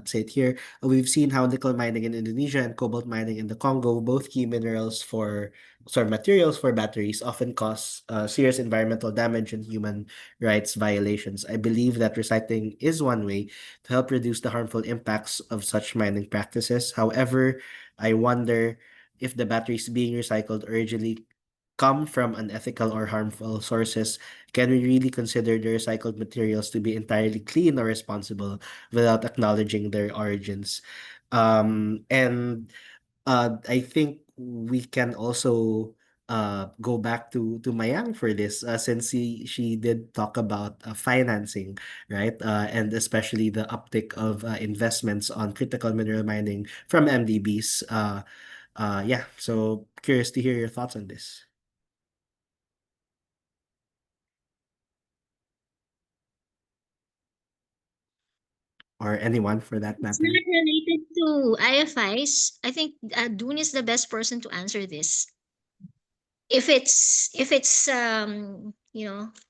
say it here. We've seen how nickel mining in Indonesia and cobalt mining in the Congo, both key materials for batteries, often cause serious environmental damage and human rights violations. I believe that recycling is one way to help reduce the harmful impacts of such mining practices. However, I wonder if the batteries being recycled originally come from unethical or harmful sources. Can we really consider the recycled materials to be entirely clean or responsible without acknowledging their origins? And I think we can also go back to Mayang for this, since she did talk about financing, right? And especially the uptick of investments on critical mineral mining from MDBs. Yeah, so curious to hear your thoughts on this. Or anyone for that It's matter. not related to IFIs. I think Dune is the best person to answer this. If it's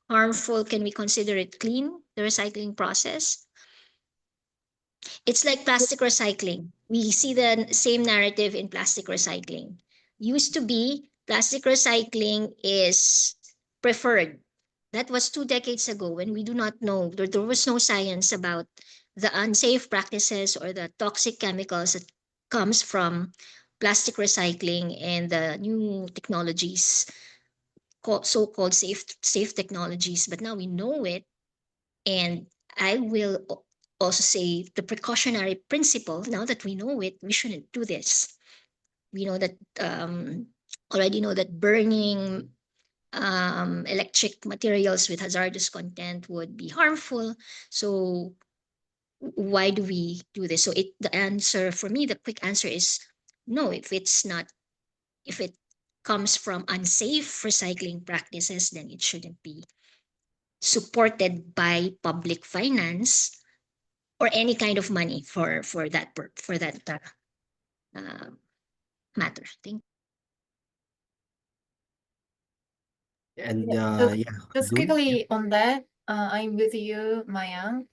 harmful, can we consider it clean, the recycling process? It's like plastic recycling. We see the same narrative in plastic recycling. Used to be plastic recycling is preferred. That was 2 decades ago, when we do not know, there was no science about the unsafe practices or the toxic chemicals that comes from plastic recycling and the new technologies, so-called safe technologies. But now we know it, and I will also say the precautionary principle. Now that we know it, we shouldn't do this. We know that already know that burning electric materials with hazardous content would be harmful. So why do we do this? So the answer for me, the quick answer is no. If it comes from unsafe recycling practices, then it shouldn't be supported by public finance or any kind of money for that matter. Thank And So yeah, just Dun? quickly on that, I'm with you, Mayank.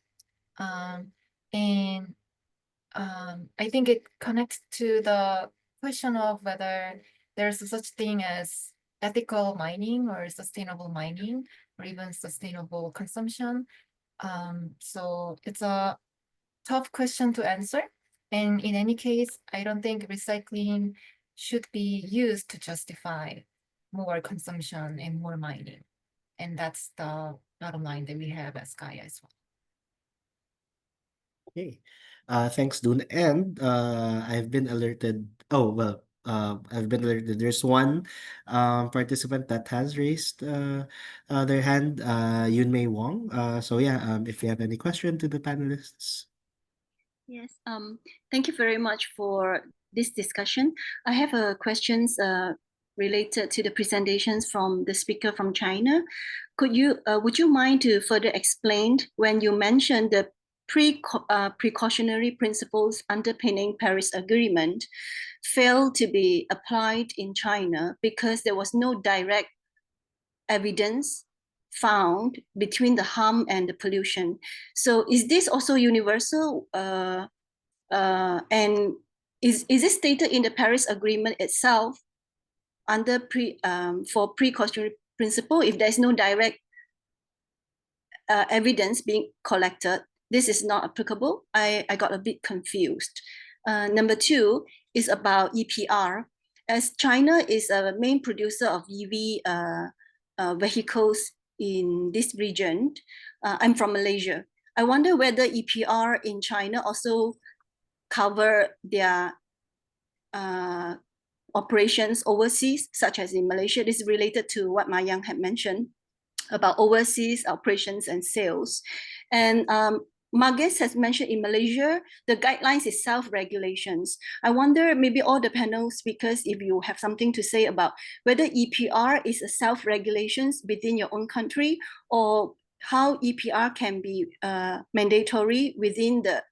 And I think it connects to the question of whether there's such thing as ethical mining or sustainable mining or even sustainable consumption. So it's a tough question to answer. And in any case, I don't think recycling should be used to justify more consumption and more mining. And that's the bottom line that we have as Gaia as well. Okay. Thanks, Dun. And I've been alerted. Oh, well, I've been alerted. There's one participant that has raised their hand, Yunmei Wong. So yeah, if you have any question to the panelists. Yes, thank you very much for this discussion. I have questions related to the presentations from the speaker from China. Would you mind to further explain when you mentioned the precautionary principles underpinning Paris Agreement failed to be applied in China because there was no direct evidence found between the harm and the pollution. So is this also universal? And is it stated in the Paris Agreement itself under for precautionary principle? If there's no direct evidence being collected, this is not applicable. I got a bit confused. Number two is about EPR. As China is a main producer of EV vehicles in this region, I'm from Malaysia. I wonder whether EPR in China also cover their operations overseas, such as in Malaysia. This is related to what Mayank had mentioned about overseas operations and sales. And Margus has mentioned in Malaysia, the guidelines is self-regulations. I wonder maybe all the panel speakers, if you have something to say about whether EPR is a self-regulations within your own country or how EPR can be mandatory within the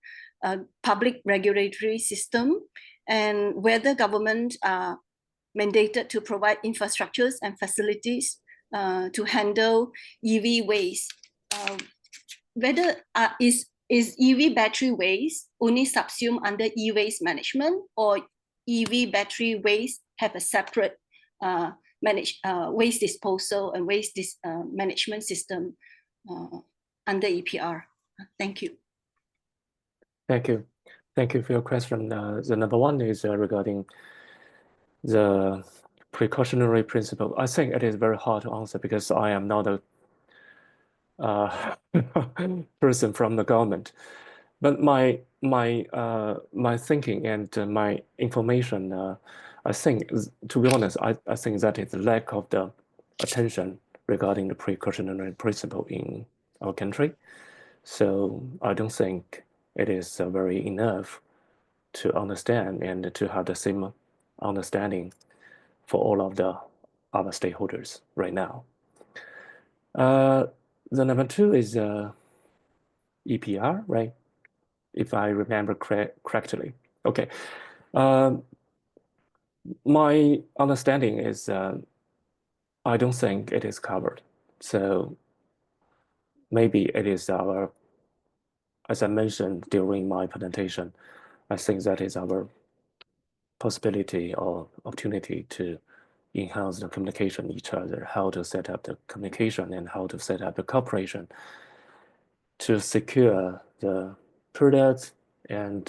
public regulatory system, and whether government are mandated to provide infrastructures and facilities to handle EV waste. Whether is EV battery waste only subsumed under e-waste management, or EV battery waste have a separate waste disposal and waste management system under EPR? Thank you. Thank you. Thank you for your question. The number one is regarding the precautionary principle. I think it is very hard to answer because I am not a person from the government. But my thinking and my information, I think, to be honest, I think that is the lack of the attention regarding the precautionary principle in our country. So I don't think it is very enough to understand and to have the same understanding for all of the other stakeholders right now. The number two is EPR, right? If I remember correctly. Okay. My understanding is I don't think it is covered. So maybe it is our, as I mentioned during my presentation, I think that is our possibility or opportunity to enhance the communication with each other, how to set up the communication and how to set up the cooperation to secure the products and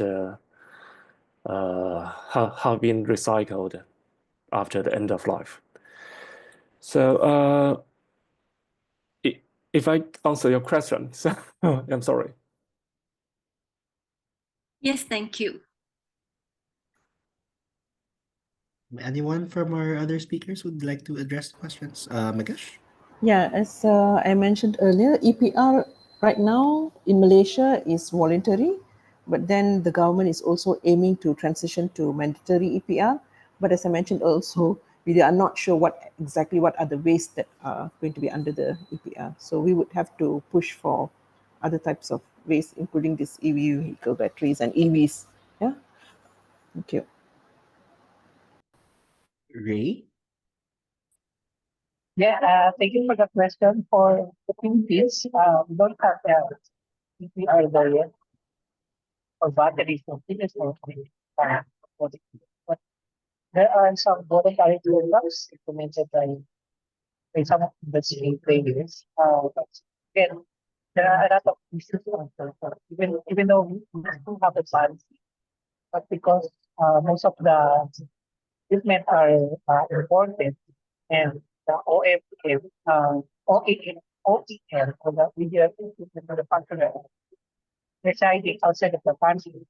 how being recycled after the end of life. So if I answer your question, so I'm sorry. Yes, thank you. Anyone from our other speakers would like to address the questions? Magesh? Yeah, as I mentioned earlier, EPR right now in Malaysia is voluntary, but then the government is also aiming to transition to mandatory EPR. But as I mentioned also, we are not sure what are the ways that are going to be under the EPR. So we would have to push for other types of ways, including these EV vehicle batteries and EVs. Yeah. Thank you. Ray? Yeah, thank you for the question. For the Philippines, we don't have EPR there yet for batteries for Philippines for the, but there are some voluntary programs implemented by some of the state players. But again, there are a lot of issues also. So even though we still have the funds, but because most of the equipment are imported and the OEM, OEM, or the media equipment manufacturer residing outside of the country,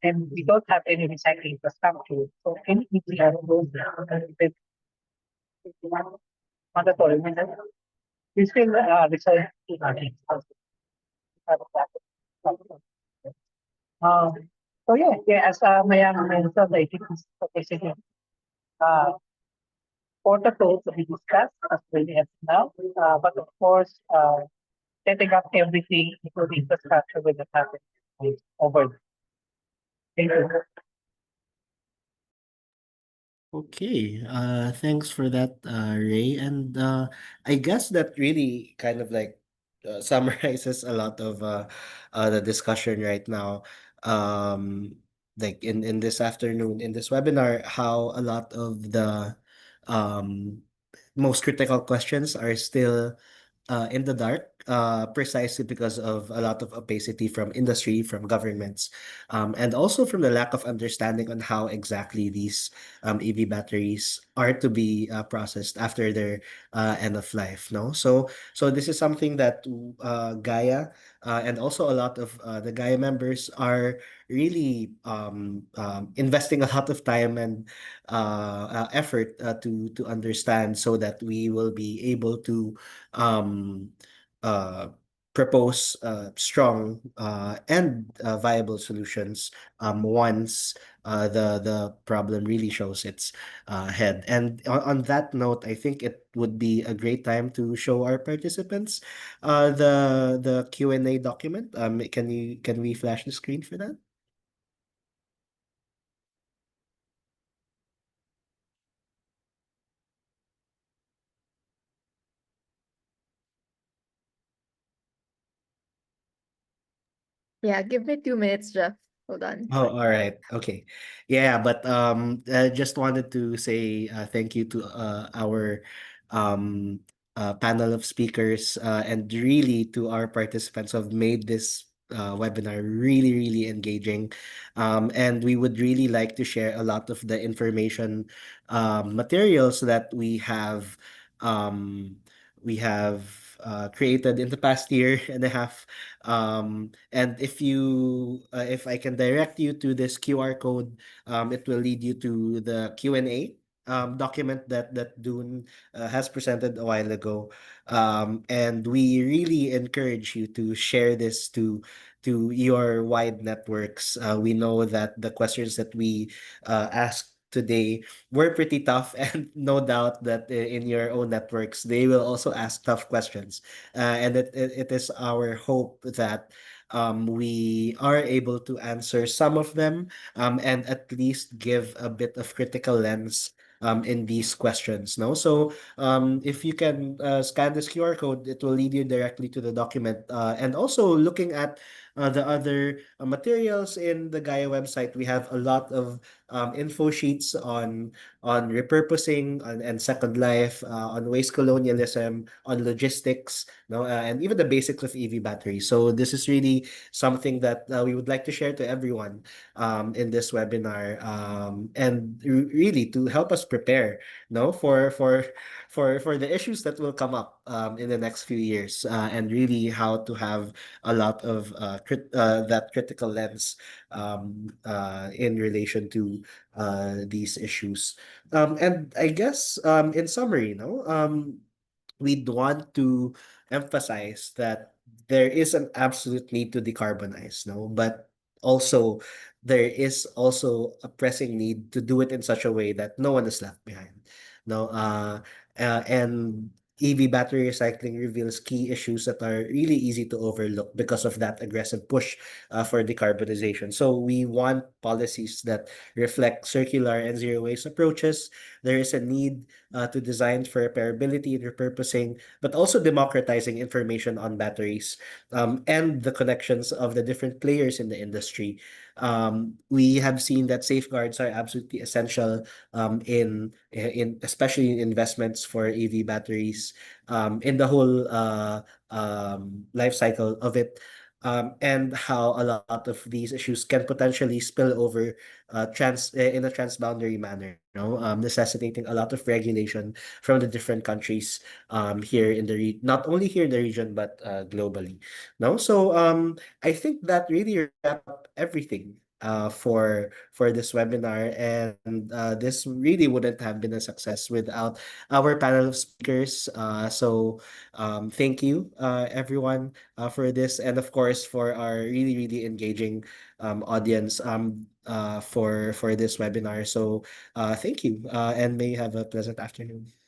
and we don't have any recycling infrastructure. So any EPR goes mandatory. We still reside in our so yeah, as Mayang mentioned, I think this is basically protocol to be discussed as early as now. But of course, setting up everything, including infrastructure, will not happen over. Thank you. Okay, thanks for that, Ray. And I guess that really kind of like summarizes a lot of the discussion right now. Like in this afternoon, in this webinar, how a lot of the um, most critical questions are still in the dark, precisely because of a lot of opacity from industry, from governments, and also from the lack of understanding on how exactly these EV batteries are to be processed after their end of life. No, so this is something that Gaia and also a lot of the Gaia members are really investing a lot of time and effort to understand, so that we will be able to um, uh, propose strong and viable solutions once the problem really shows its head. And on that note, I think it would be a great time to show our participants the Q&A document. Can we flash the screen for that? Yeah, give me 2 minutes, Jeff. Hold on. Oh, all right. Okay. Yeah, but just wanted to say thank you to our um panel of speakers and really to our participants who have made this webinar really, really engaging. And we would really like to share a lot of the information materials that we have created in the past year and a half. And if I can direct you to this QR code, it will lead you to the Q&A document that Dune has presented a while ago. And we really encourage you to share this to your wide networks. We know that the questions that we asked today were pretty tough, and no doubt that in your own networks they will also ask tough questions. And it is our hope that we are able to answer some of them, and at least give a bit of critical lens in these questions. No, so if you can scan this QR code, it will lead you directly to the document. And also looking at the other materials in the Gaia website, we have a lot of info sheets on repurposing, and Second Life, on waste colonialism, on logistics, no, and even the basics of EV batteries. So this is really something that we would like to share to everyone in this webinar, and really to help us prepare, no, for the issues that will come up in the next few years, and really how to have a lot of that critical lens in relation to these issues. And I guess in summary, we'd want to emphasize that there is an absolute need to decarbonize, no, but also there is also a pressing need to do it in such a way that no one is left behind. No, and EV battery recycling reveals key issues that are really easy to overlook because of that aggressive push for decarbonization. So we want policies that reflect circular and zero waste approaches. There is a need to design for repairability and repurposing, but also democratizing information on batteries and the connections of the different players in the industry. We have seen that safeguards are absolutely essential in especially in investments for EV batteries in the whole life cycle of it. And how a lot of these issues can potentially spill over in a transboundary manner, necessitating a lot of regulation from the different countries here in the not only here in the region but globally. No, so I think that really wrap up everything for this webinar, and this really wouldn't have been a success without our panel of speakers. So thank you everyone for this, and of course for our really engaging audience for this webinar. So thank you and may you have a pleasant afternoon.